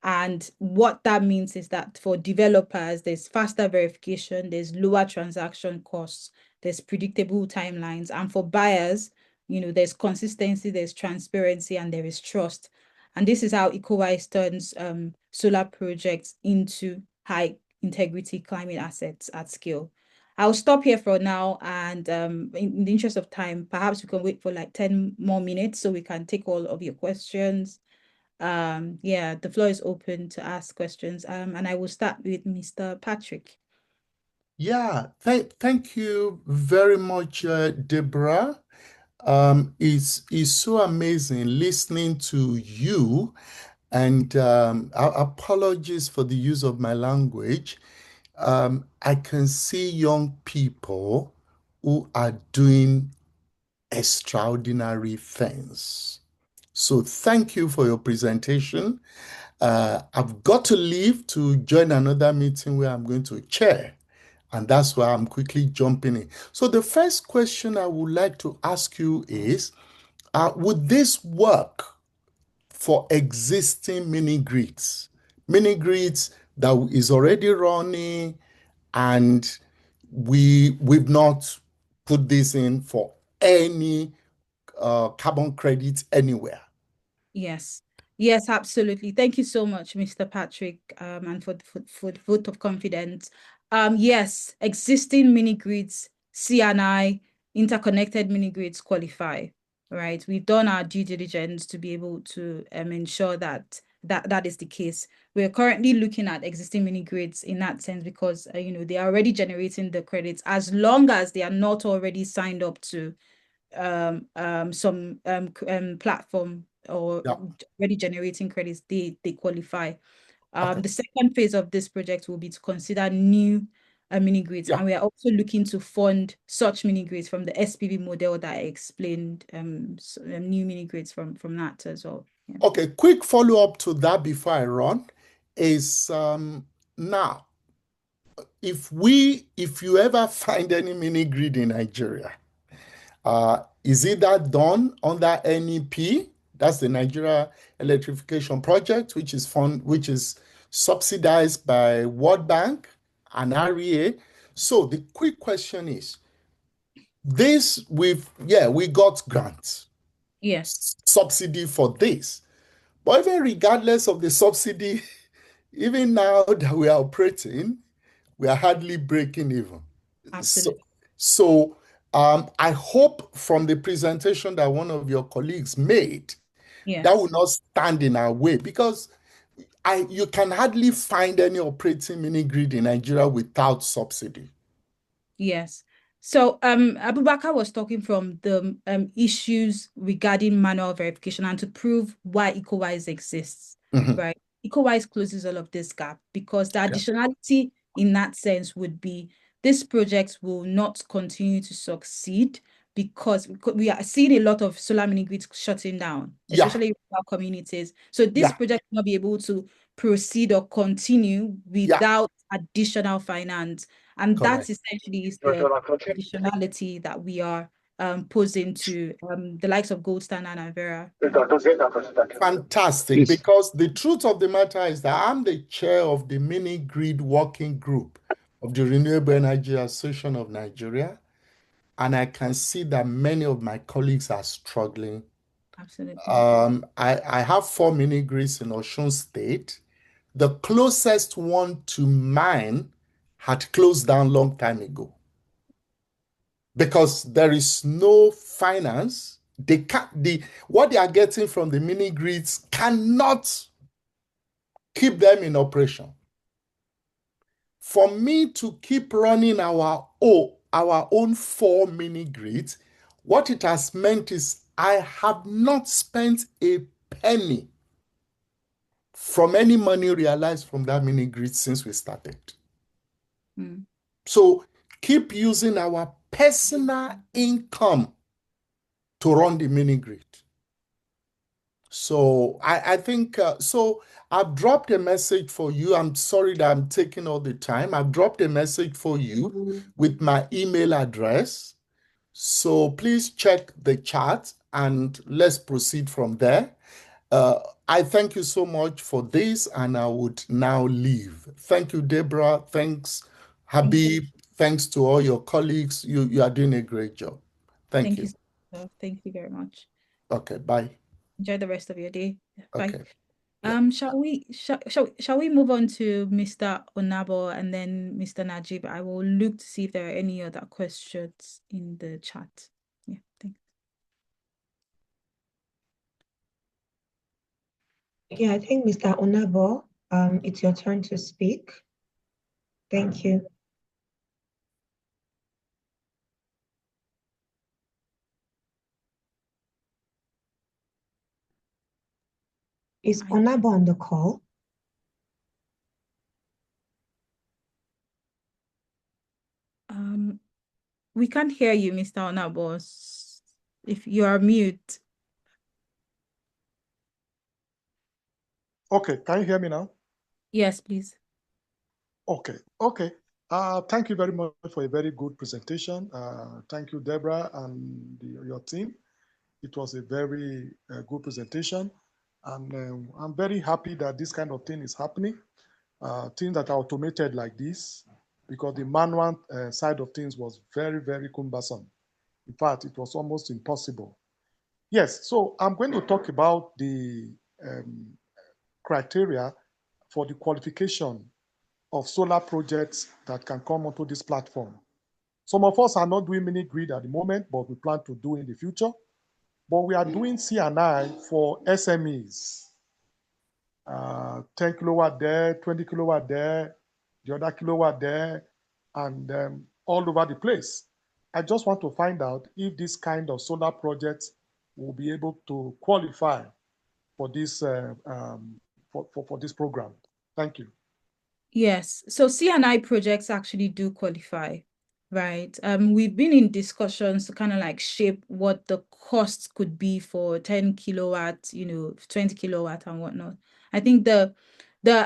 [SPEAKER 1] And what that means is that for developers, there's faster verification, there's lower transaction costs, there's predictable timelines. And for buyers, there's consistency, there's transparency, and there is trust. And this is how ecoWise turns solar projects into high integrity climate assets at scale. I'll stop here for now, and in the interest of time, perhaps we can wait for like 10 more minutes so we can take all of your questions. Yeah, the floor is open to ask questions. And I will start with Mr. Patrick.
[SPEAKER 3] Yeah, thank you very much, Deborah. It's so amazing listening to you, and apologies for the use of my language. I can see young people who are doing extraordinary things. So thank you for your presentation. I've got to leave to join another meeting where I'm going to chair, and that's why I'm quickly jumping in. So the first question I would like to ask you is, would this work for existing mini grids that is already running, and we've not put this in for any carbon credits anywhere?
[SPEAKER 1] Yes. Yes, absolutely. Thank you so much, Mr. Patrick, and for the vote of confidence. Yes, existing mini grids, CNI, interconnected mini grids qualify, right? We've done our due diligence to be able to ensure that that is the case. We're currently looking at existing mini grids in that sense because they are already generating the credits as long as they are not already signed up to some platform or
[SPEAKER 3] Yeah.
[SPEAKER 1] already generating credits, they qualify.
[SPEAKER 3] Okay.
[SPEAKER 1] The second phase of this project will be to consider new mini grids,
[SPEAKER 3] Yeah.
[SPEAKER 1] and we are also looking to fund such mini grids from the SPV model that I explained. New mini grids from that as well. Yeah.
[SPEAKER 3] Okay, quick follow-up to that before I run is now, if you ever find any mini grid in Nigeria, is it that done under NEP? That's the Nigeria Electrification Project, which is subsidized by World Bank and REA. So the quick question is, we got grants,
[SPEAKER 1] Yes.
[SPEAKER 3] subsidy for this. But even regardless of the subsidy, even now that we are operating, we are hardly breaking even.
[SPEAKER 1] Absolutely.
[SPEAKER 3] So I hope from the presentation that one of your colleagues made,
[SPEAKER 1] Yes.
[SPEAKER 3] that will not stand in our way, because you can hardly find any operating mini grid in Nigeria without subsidy.
[SPEAKER 1] Yes. So Abubakar was talking from the issues regarding manual verification and to prove why ecoWise exists, right? ecoWise closes all of this gap because the additionality in that sense would be this project will not continue to succeed because we are seeing a lot of solar mini grids shutting down, especially in our communities. So this project will not be able to proceed or continue without additional finance. And
[SPEAKER 3] Correct.
[SPEAKER 1] that essentially is the additionality that we are posing to the likes of Gold Standard and Vera.
[SPEAKER 3] Fantastic, because the truth of the matter is that I'm the chair of the minigrid working group of the Renewable Energy Association of Nigeria, and I can see that many of my colleagues are struggling.
[SPEAKER 1] Absolutely.
[SPEAKER 3] I have 4 minigrids in Osun State. The closest one to mine had closed down long time ago because there is no finance. They can't, what they are getting from the mini grids cannot keep them in operation. For me to keep running our own 4 mini grids, what it has meant is I have not spent a penny from any money realized from that mini grid since we started. So keep using our personal income to run the mini grid. So I think, so I've dropped a message for you. I'm sorry that I'm taking all the time. I've dropped a message for you with my email address. So please check the chat and let's proceed from there. I thank you so much for this, and I would now leave. Thank you, Deborah. Thanks, Habib. Thanks to all your colleagues. You are doing a great job. Thank you.
[SPEAKER 1] Thank you very much.
[SPEAKER 3] Okay, bye.
[SPEAKER 1] Enjoy the rest of your day. Bye.
[SPEAKER 3] Okay. Yeah.
[SPEAKER 1] Shall we move on to Mr. Onabo and then Mr. Najib? I will look to see if there are any other questions in the chat. Yeah, thanks.
[SPEAKER 5] Yeah, I think Mr. Onabo, it's your turn to speak. Thank you. Is Onabo on the call?
[SPEAKER 1] We can't hear you, Mr. Onabo. If you are mute.
[SPEAKER 6] Okay, can you hear me now?
[SPEAKER 1] Yes, please.
[SPEAKER 6] Okay. Thank you very much for a very good presentation. Thank you, Deborah, and your team. It was a very good presentation, and I'm very happy that this kind of thing is happening. Things that are automated like this, because the manual side of things was very, very cumbersome. In fact, it was almost impossible. Yes, so I'm going to talk about the criteria for the qualification of solar projects that can come onto this platform. Some of us are not doing mini grid at the moment, but we plan to do in the future. But we are doing C&I for SMEs. 10 kilowatt there, 20 kilowatt there, the other kilowatt there, and all over the place. I just want to find out if this kind of solar projects will be able to qualify for this for this program. Thank you.
[SPEAKER 1] Yes, so C&I projects actually do qualify, right? We've been in discussions to kind of like shape what the costs could be for 10 kilowatt, 20 kilowatt and whatnot. I think the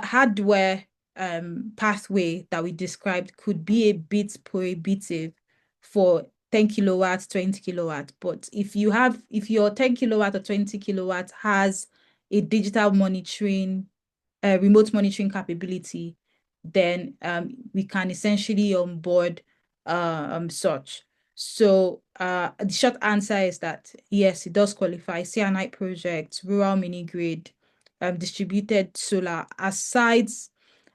[SPEAKER 1] hardware pathway that we described could be a bit prohibitive for 10 kilowatts, 20 kilowatt. But if your 10 kilowatt or 20 kilowatt has a digital monitoring, remote monitoring capability, then we can essentially onboard such. So the short answer is that yes, it does qualify. C&I projects, rural mini grid, distributed solar, aside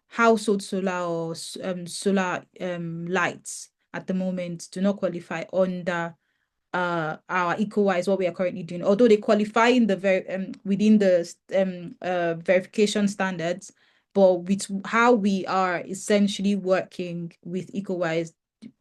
[SPEAKER 1] household solar or solar lights at the moment do not qualify under our ecoWise, what we are currently doing, although they qualify in the within the verification standards, but with how we are essentially working with ecoWise,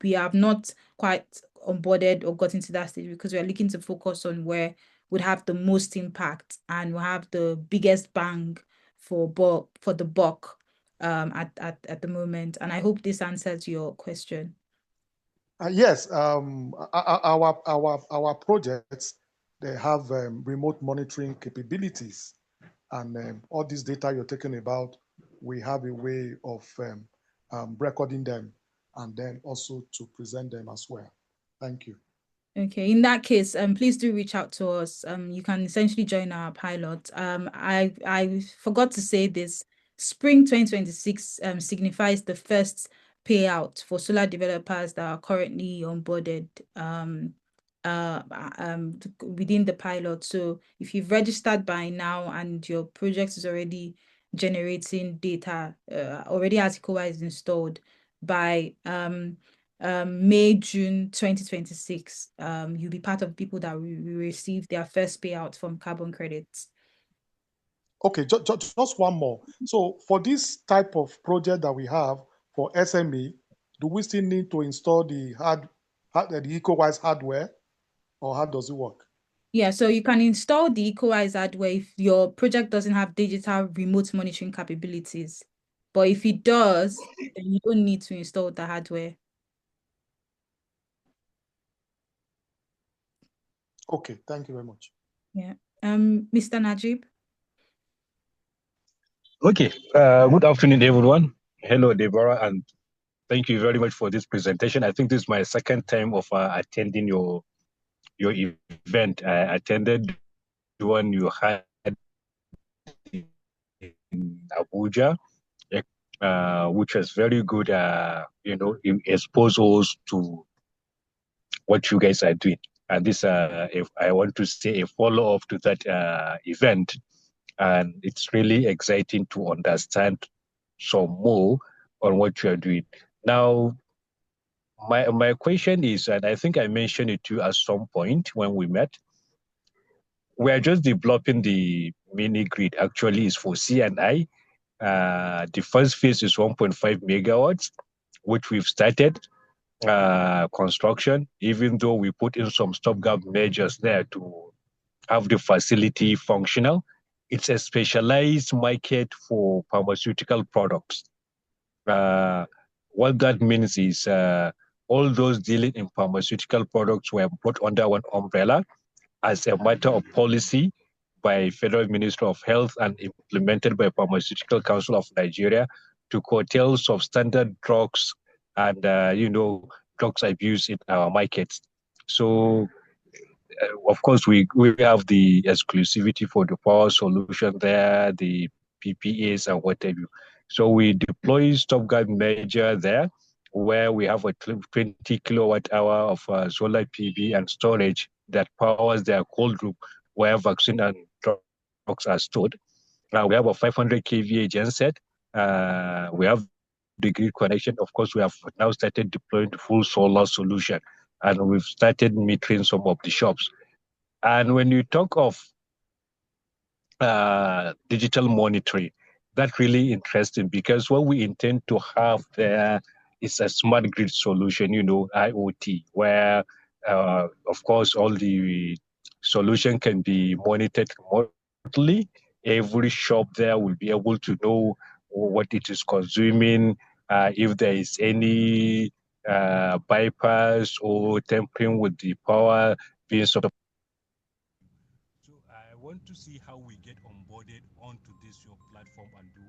[SPEAKER 1] we have not quite onboarded or gotten to that stage because we are looking to focus on where would have the most impact and will have the biggest bang for the buck at the moment. And I hope this answers your question.
[SPEAKER 6] Yes, our projects, they have remote monitoring capabilities, and all this data you're talking about, we have a way of recording them and then also to present them as well. Thank you.
[SPEAKER 1] Okay, in that case, please do reach out to us. You can essentially join our pilot. I forgot to say this. Spring 2026 signifies the first payout for solar developers that are currently onboarded within the pilot. So if you've registered by now and your project is already generating data, already has ecoWise installed by May, June 2026, you'll be part of people that will receive their first payout from carbon credits.
[SPEAKER 6] Okay, just one more. So for this type of project that we have for SME, do we still need to install the the ecoWise hardware, or how does it work?
[SPEAKER 1] Yeah, so you can install the ecoWise hardware if your project doesn't have digital remote monitoring capabilities. But if it does, then you don't need to install the hardware.
[SPEAKER 6] Okay, thank you very much.
[SPEAKER 1] Yeah. Mr. Najib?
[SPEAKER 7] Okay, good afternoon, everyone. Hello, Deborah, and thank you very much for this presentation. I think this is my second time of attending your event. I attended the one you had in Abuja, which was very good. It exposed us to what you guys are doing. And this, if I want to say a follow-up to that event, and it's really exciting to understand some more on what you are doing. Now, my question is, and I think I mentioned it to you at some point when we met, we are just developing the mini grid. Actually, is for C&I. The first phase is 1.5 megawatts, which we've started construction, even though we put in some stopgap measures there to have the facility functional. It's a specialized market for pharmaceutical products. What that means is all those dealing in pharmaceutical products were brought under one umbrella as a matter of policy by Federal Ministry of Health and implemented by Pharmaceutical Council of Nigeria to curtail substandard drugs and drugs abuse in our markets. So of course, we have the exclusivity for the power solution there, the PPAs and whatever. So we deploy stopgap measure there, where we have a 20 kilowatt hour of solar PV and storage that powers their cold room, where vaccine and drugs are stored. We have a 500 kVA genset. We have the grid connection. Of course, we have now started deploying the full solar solution, and we've started metering some of the shops. And when you talk of digital monitoring, that's really interesting, because what we intend to have there is a smart grid solution, IoT, where, of course, all the solution can be monitored remotely. Every shop there will be able to know what it is consuming, if there is any bypass or tampering with the power being sort of. So I want to see how we get onboarded onto this your platform and do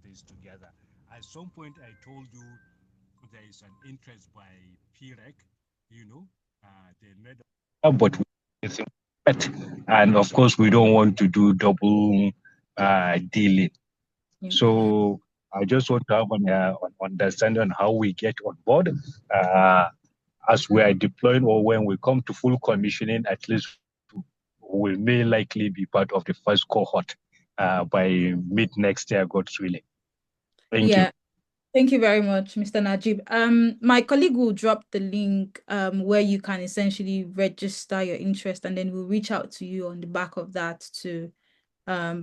[SPEAKER 7] this together. At some point, I told you there is an interest by PREC, they made but and of course we don't want to do double dealing.
[SPEAKER 1] Yeah.
[SPEAKER 7] So I just want to have an understanding on how we get on board as we are deploying, or when we come to full commissioning, at least we may likely be part of the first cohort by mid next year, God's willing. Thank you.
[SPEAKER 1] Thank you very much, Mr. Najib. My colleague will drop the link where you can essentially register your interest, and then we'll reach out to you on the back of that to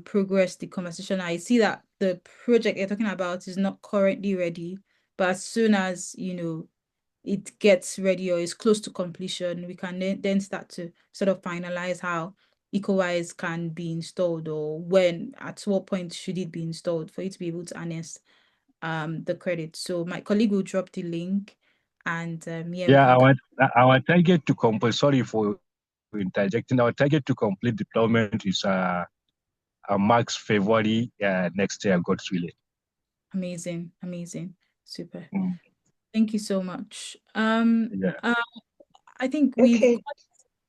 [SPEAKER 1] progress the conversation. I see that the project you're talking about is not currently ready, but as soon as it gets ready or is close to completion, we can then start to sort of finalize how ecoWise can be installed, or at what point should it be installed for you to be able to harness the credit. So my colleague will drop the link, and
[SPEAKER 7] our target to complete. Sorry for interjecting. Our target to complete deployment is max February next year, God's willing.
[SPEAKER 1] Amazing, super.
[SPEAKER 7] Mm.
[SPEAKER 1] Thank you so much. I think we've
[SPEAKER 5] Okay.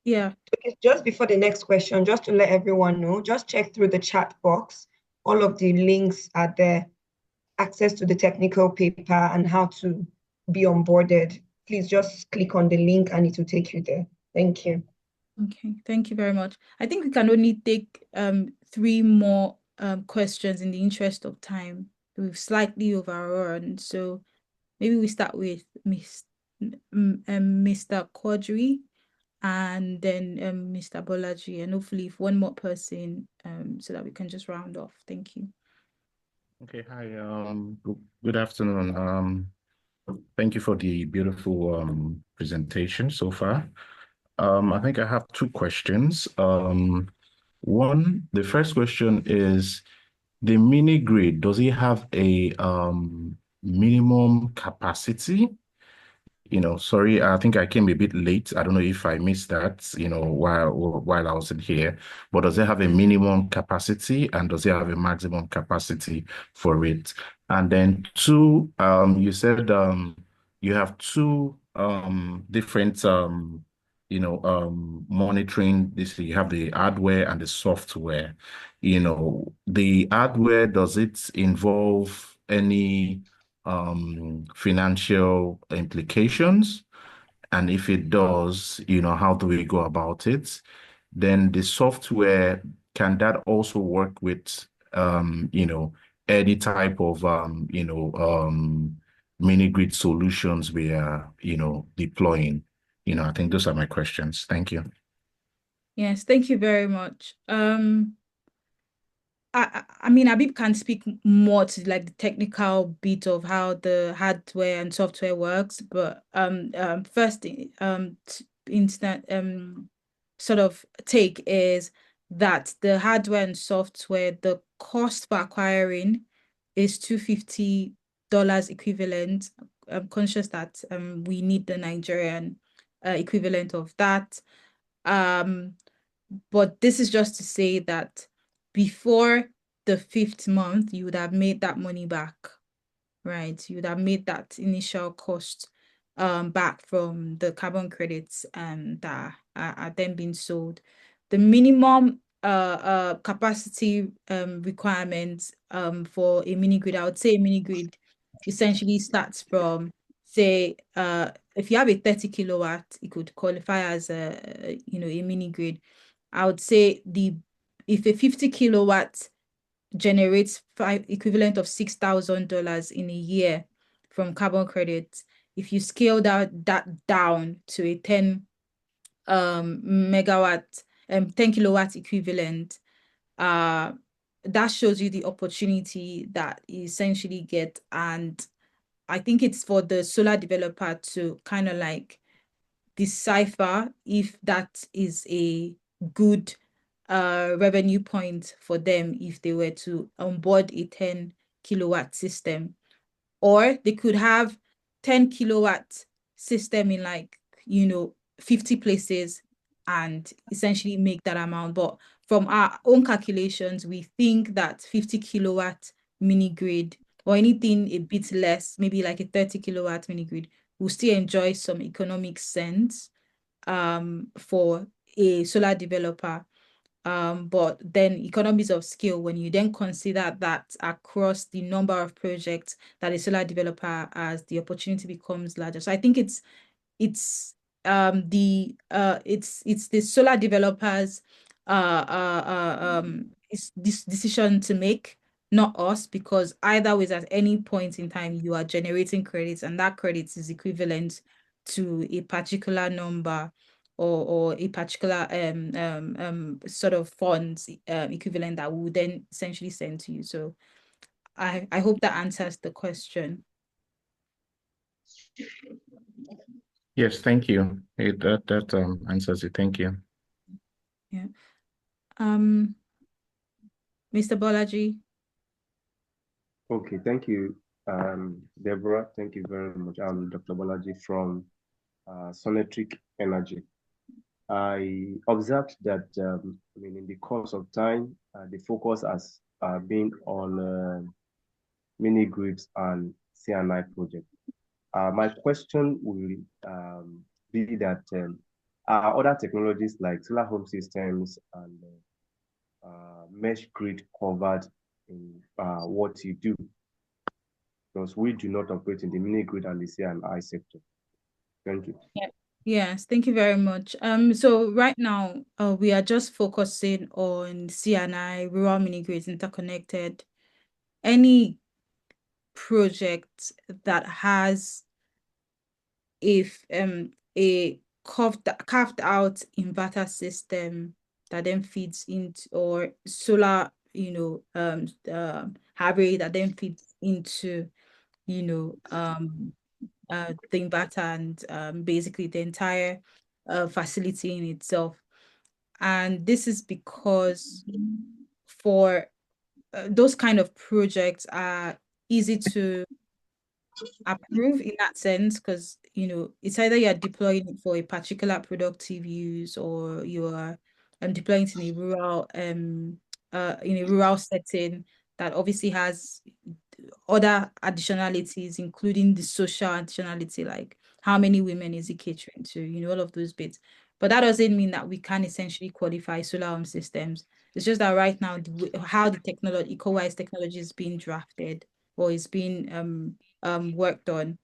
[SPEAKER 1] yeah.
[SPEAKER 5] Okay, just before the next question, just to let everyone know, just check through the chat box. All of the links are there. Access to the technical paper and how to be onboarded. Please just click on the link and it will take you there. Thank you.
[SPEAKER 1] Okay, thank you very much. I think we can only take 3 more questions in the interest of time. We've slightly overrun, so maybe we start with Mr. Quadri and then Mr. Bolaji, and hopefully if one more person so that we can just round off. Thank you.
[SPEAKER 8] Okay, hi. Good afternoon. Thank you for the beautiful presentation so far. I think I have 2 questions. The first question is, the mini grid, does it have a minimum capacity? Sorry, I think I came a bit late. I don't know if I missed that, while I was in here, but does it have a minimum capacity and does it have a maximum capacity for it? And then 2, you said you have 2 different monitoring this. You have the hardware and the software. The hardware, does it involve any financial implications? And if it does, how do we go about it? Then the software, can that also work with, any type of, mini grid solutions we are, deploying? I think those are my questions. Thank you.
[SPEAKER 1] Yes, thank you very much. I mean, Abib can speak more to like the technical bit of how the hardware and software works, but first instant sort of take is that the hardware and software, the cost for acquiring is $250 equivalent. I'm conscious that we need the Nigerian equivalent of that. But this is just to say that before the 5th month, you would have made that money back, right? You would have made that initial cost back from the carbon credits that are then being sold. The minimum capacity requirements for a mini grid, I would say a mini grid essentially starts from, say, if you have a 30 kilowatt, it could qualify as a mini grid. I would say if a 50 kilowatt generates equivalent of $6,000 in a year from carbon credits, if you scale that down to a 10 megawatt 10 kilowatt equivalent, that shows you the opportunity that you essentially get. And I think it's for the solar developer to kind of like decipher if that is a good revenue point for them if they were to onboard a 10 kilowatt system. Or they could have 10 kilowatt system in 50 places and essentially make that amount. But from our own calculations, we think that 50 kilowatt mini grid or anything a bit less, maybe like a 30 kilowatt mini grid, will still enjoy some economic sense for a solar developer. But then economies of scale, when you then consider that across the number of projects that a solar developer has, the opportunity becomes larger. So I think it's the solar developers it's this decision to make, not us, because either way, at any point in time you are generating credits, and that credit is equivalent to a particular number or a particular sort of funds equivalent that we would then essentially send to you. So I hope that answers the question.
[SPEAKER 8] Yes, thank you. That answers it. Thank you.
[SPEAKER 1] Yeah. Mr. Bolaji.
[SPEAKER 9] Okay, thank you, Deborah. Thank you very much. I'm Dr. Bolaji from Sonetric Energy. I observed that, in the course of time, the focus has been on mini grids and CNI projects. My question will be that are other technologies like solar home systems and mesh grid covered in what you do? Because we do not operate in the mini grid and the C&I sector. Thank you.
[SPEAKER 1] Yeah. Yes, thank you very much. So right now, we are just focusing on C&I, rural mini grids, interconnected. Any project that has a carved out inverter system that then feeds into, or solar, array that then feeds into, the inverter and basically the entire facility in itself. And this is because for those kind of projects are easy to approve in that sense, because it's either you're deploying it for a particular productive use, or you're deploying it in a rural setting that obviously has other additionalities, including the social additionality, like how many women is it catering to, all of those bits. But that doesn't mean that we can essentially qualify solar home systems. It's just that right now, how the technology, ecoWise technology is being drafted or is being worked on,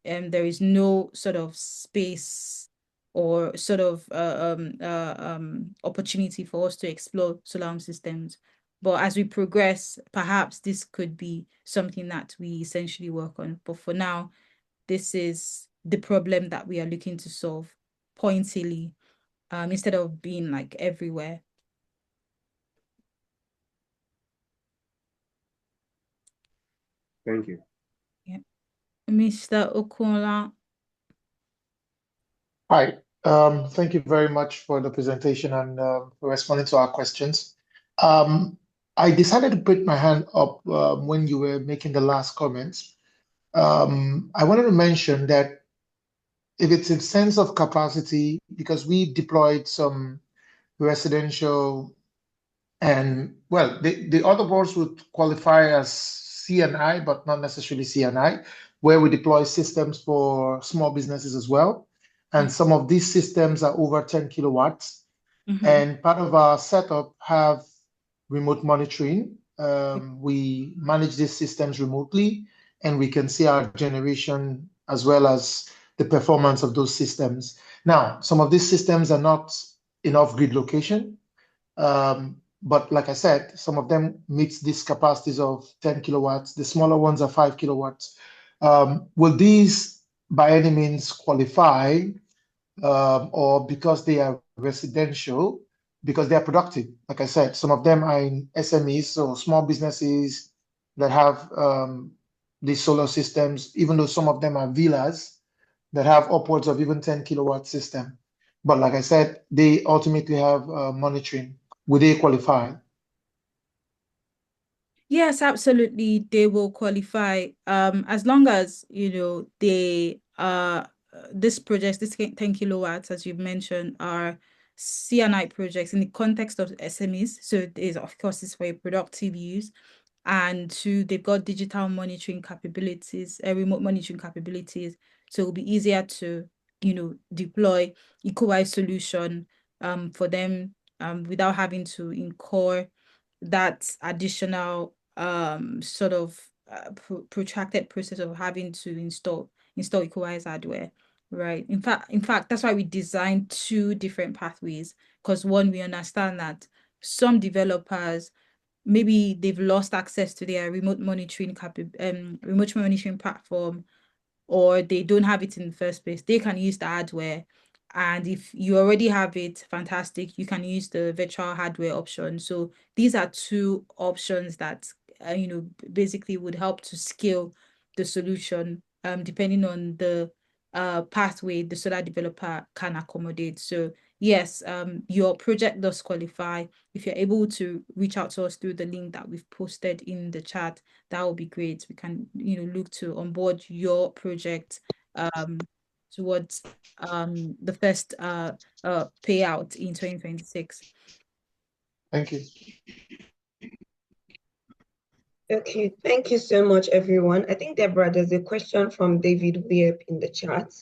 [SPEAKER 1] there is no sort of space or sort of opportunity for us to explore solar home systems. But as we progress, perhaps this could be something that we essentially work on. But for now, this is the problem that we are looking to solve pointedly, instead of being like everywhere.
[SPEAKER 9] Thank you.
[SPEAKER 1] Yeah. Mr. Okola.
[SPEAKER 10] Hi, thank you very much for the presentation and for responding to our questions. I decided to put my hand up when you were making the last comments. I wanted to mention that if it's in sense of capacity, because we deployed some residential and, well, the other boards would qualify as C&I, but not necessarily C&I, where we deploy systems for small businesses as well. And some of these systems are over 10 kilowatts. And part of our setup have remote monitoring. We manage these systems remotely, and we can see our generation as well as the performance of those systems. Now, some of these systems are not in off-grid location, but like I said, some of them meet these capacities of 10 kilowatts. The smaller ones are 5 kilowatts. Will these by any means qualify, or because they are residential, because they are productive? Like I said, some of them are in SMEs, so small businesses that have these solar systems, even though some of them are villas that have upwards of even 10 kilowatt system. But like I said, they ultimately have monitoring. Would they qualify?
[SPEAKER 1] Yes, absolutely. They will qualify. As long as, they this projects, this 10 kilowatts, as you've mentioned, are C&I projects in the context of SMEs. So it is, of course, it's for a productive use. And two, they've got digital monitoring capabilities, remote monitoring capabilities. So it'll be easier to, deploy ecoWise solution for them without having to incur that additional sort of protracted process of having to install ecoWise hardware, right? In fact, that's why we designed two different pathways, because one, we understand that some developers, maybe they've lost access to their remote monitoring platform, or they don't have it in the first place. They can use the hardware. And if you already have it, fantastic, you can use the virtual hardware option. So these are two options that, basically would help to scale the solution, depending on the pathway the solar developer can accommodate. So yes, your project does qualify. If you're able to reach out to us through the link that we've posted in the chat, that would be great. We can, look to onboard your project towards the first payout in 2026.
[SPEAKER 10] Thank you.
[SPEAKER 5] Okay, thank you so much, everyone. I think, Deborah, there's a question from David Weep in the chat.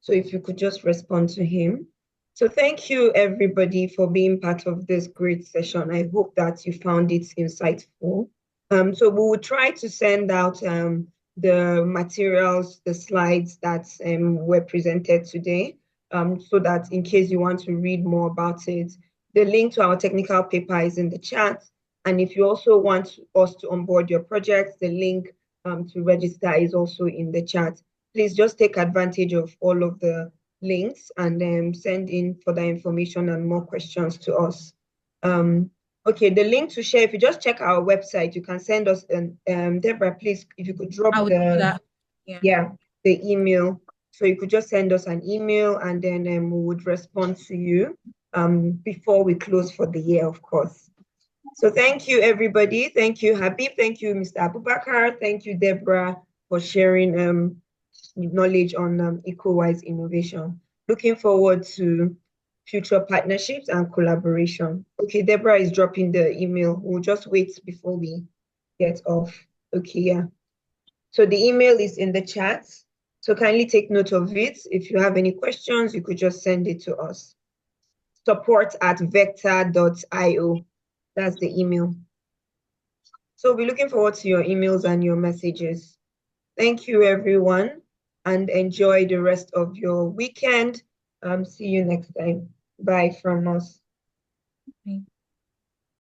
[SPEAKER 5] So if you could just respond to him. So thank you, everybody, for being part of this great session. I hope that you found it insightful. So we will try to send out the materials, the slides that were presented today, so that in case you want to read more about it, the link to our technical paper is in the chat. And if you also want us to onboard your project, the link to register is also in the chat. Please just take advantage of all of the links and send in further information and more questions to us. Okay, the link to share, if you just check our website, you can send us an, Deborah, please, if you could drop the email. So you could just send us an email and then we would respond to you before we close for the year, of course. So thank you, everybody. Thank you, Habib. Thank you, Mr. Abubakar. Thank you, Deborah, for sharing knowledge on ecoWise innovation. Looking forward to future partnerships and collaboration. Okay, Deborah is dropping the email. We'll just wait before we get off. Okay, yeah. So the email is in the chat. So kindly take note of it. If you have any questions, you could just send it to us. support@vector.io. That's the email. So we're looking forward to your emails and your messages. Thank you, everyone, and enjoy the rest of your weekend. See you next time. Bye from us.
[SPEAKER 1] Okay.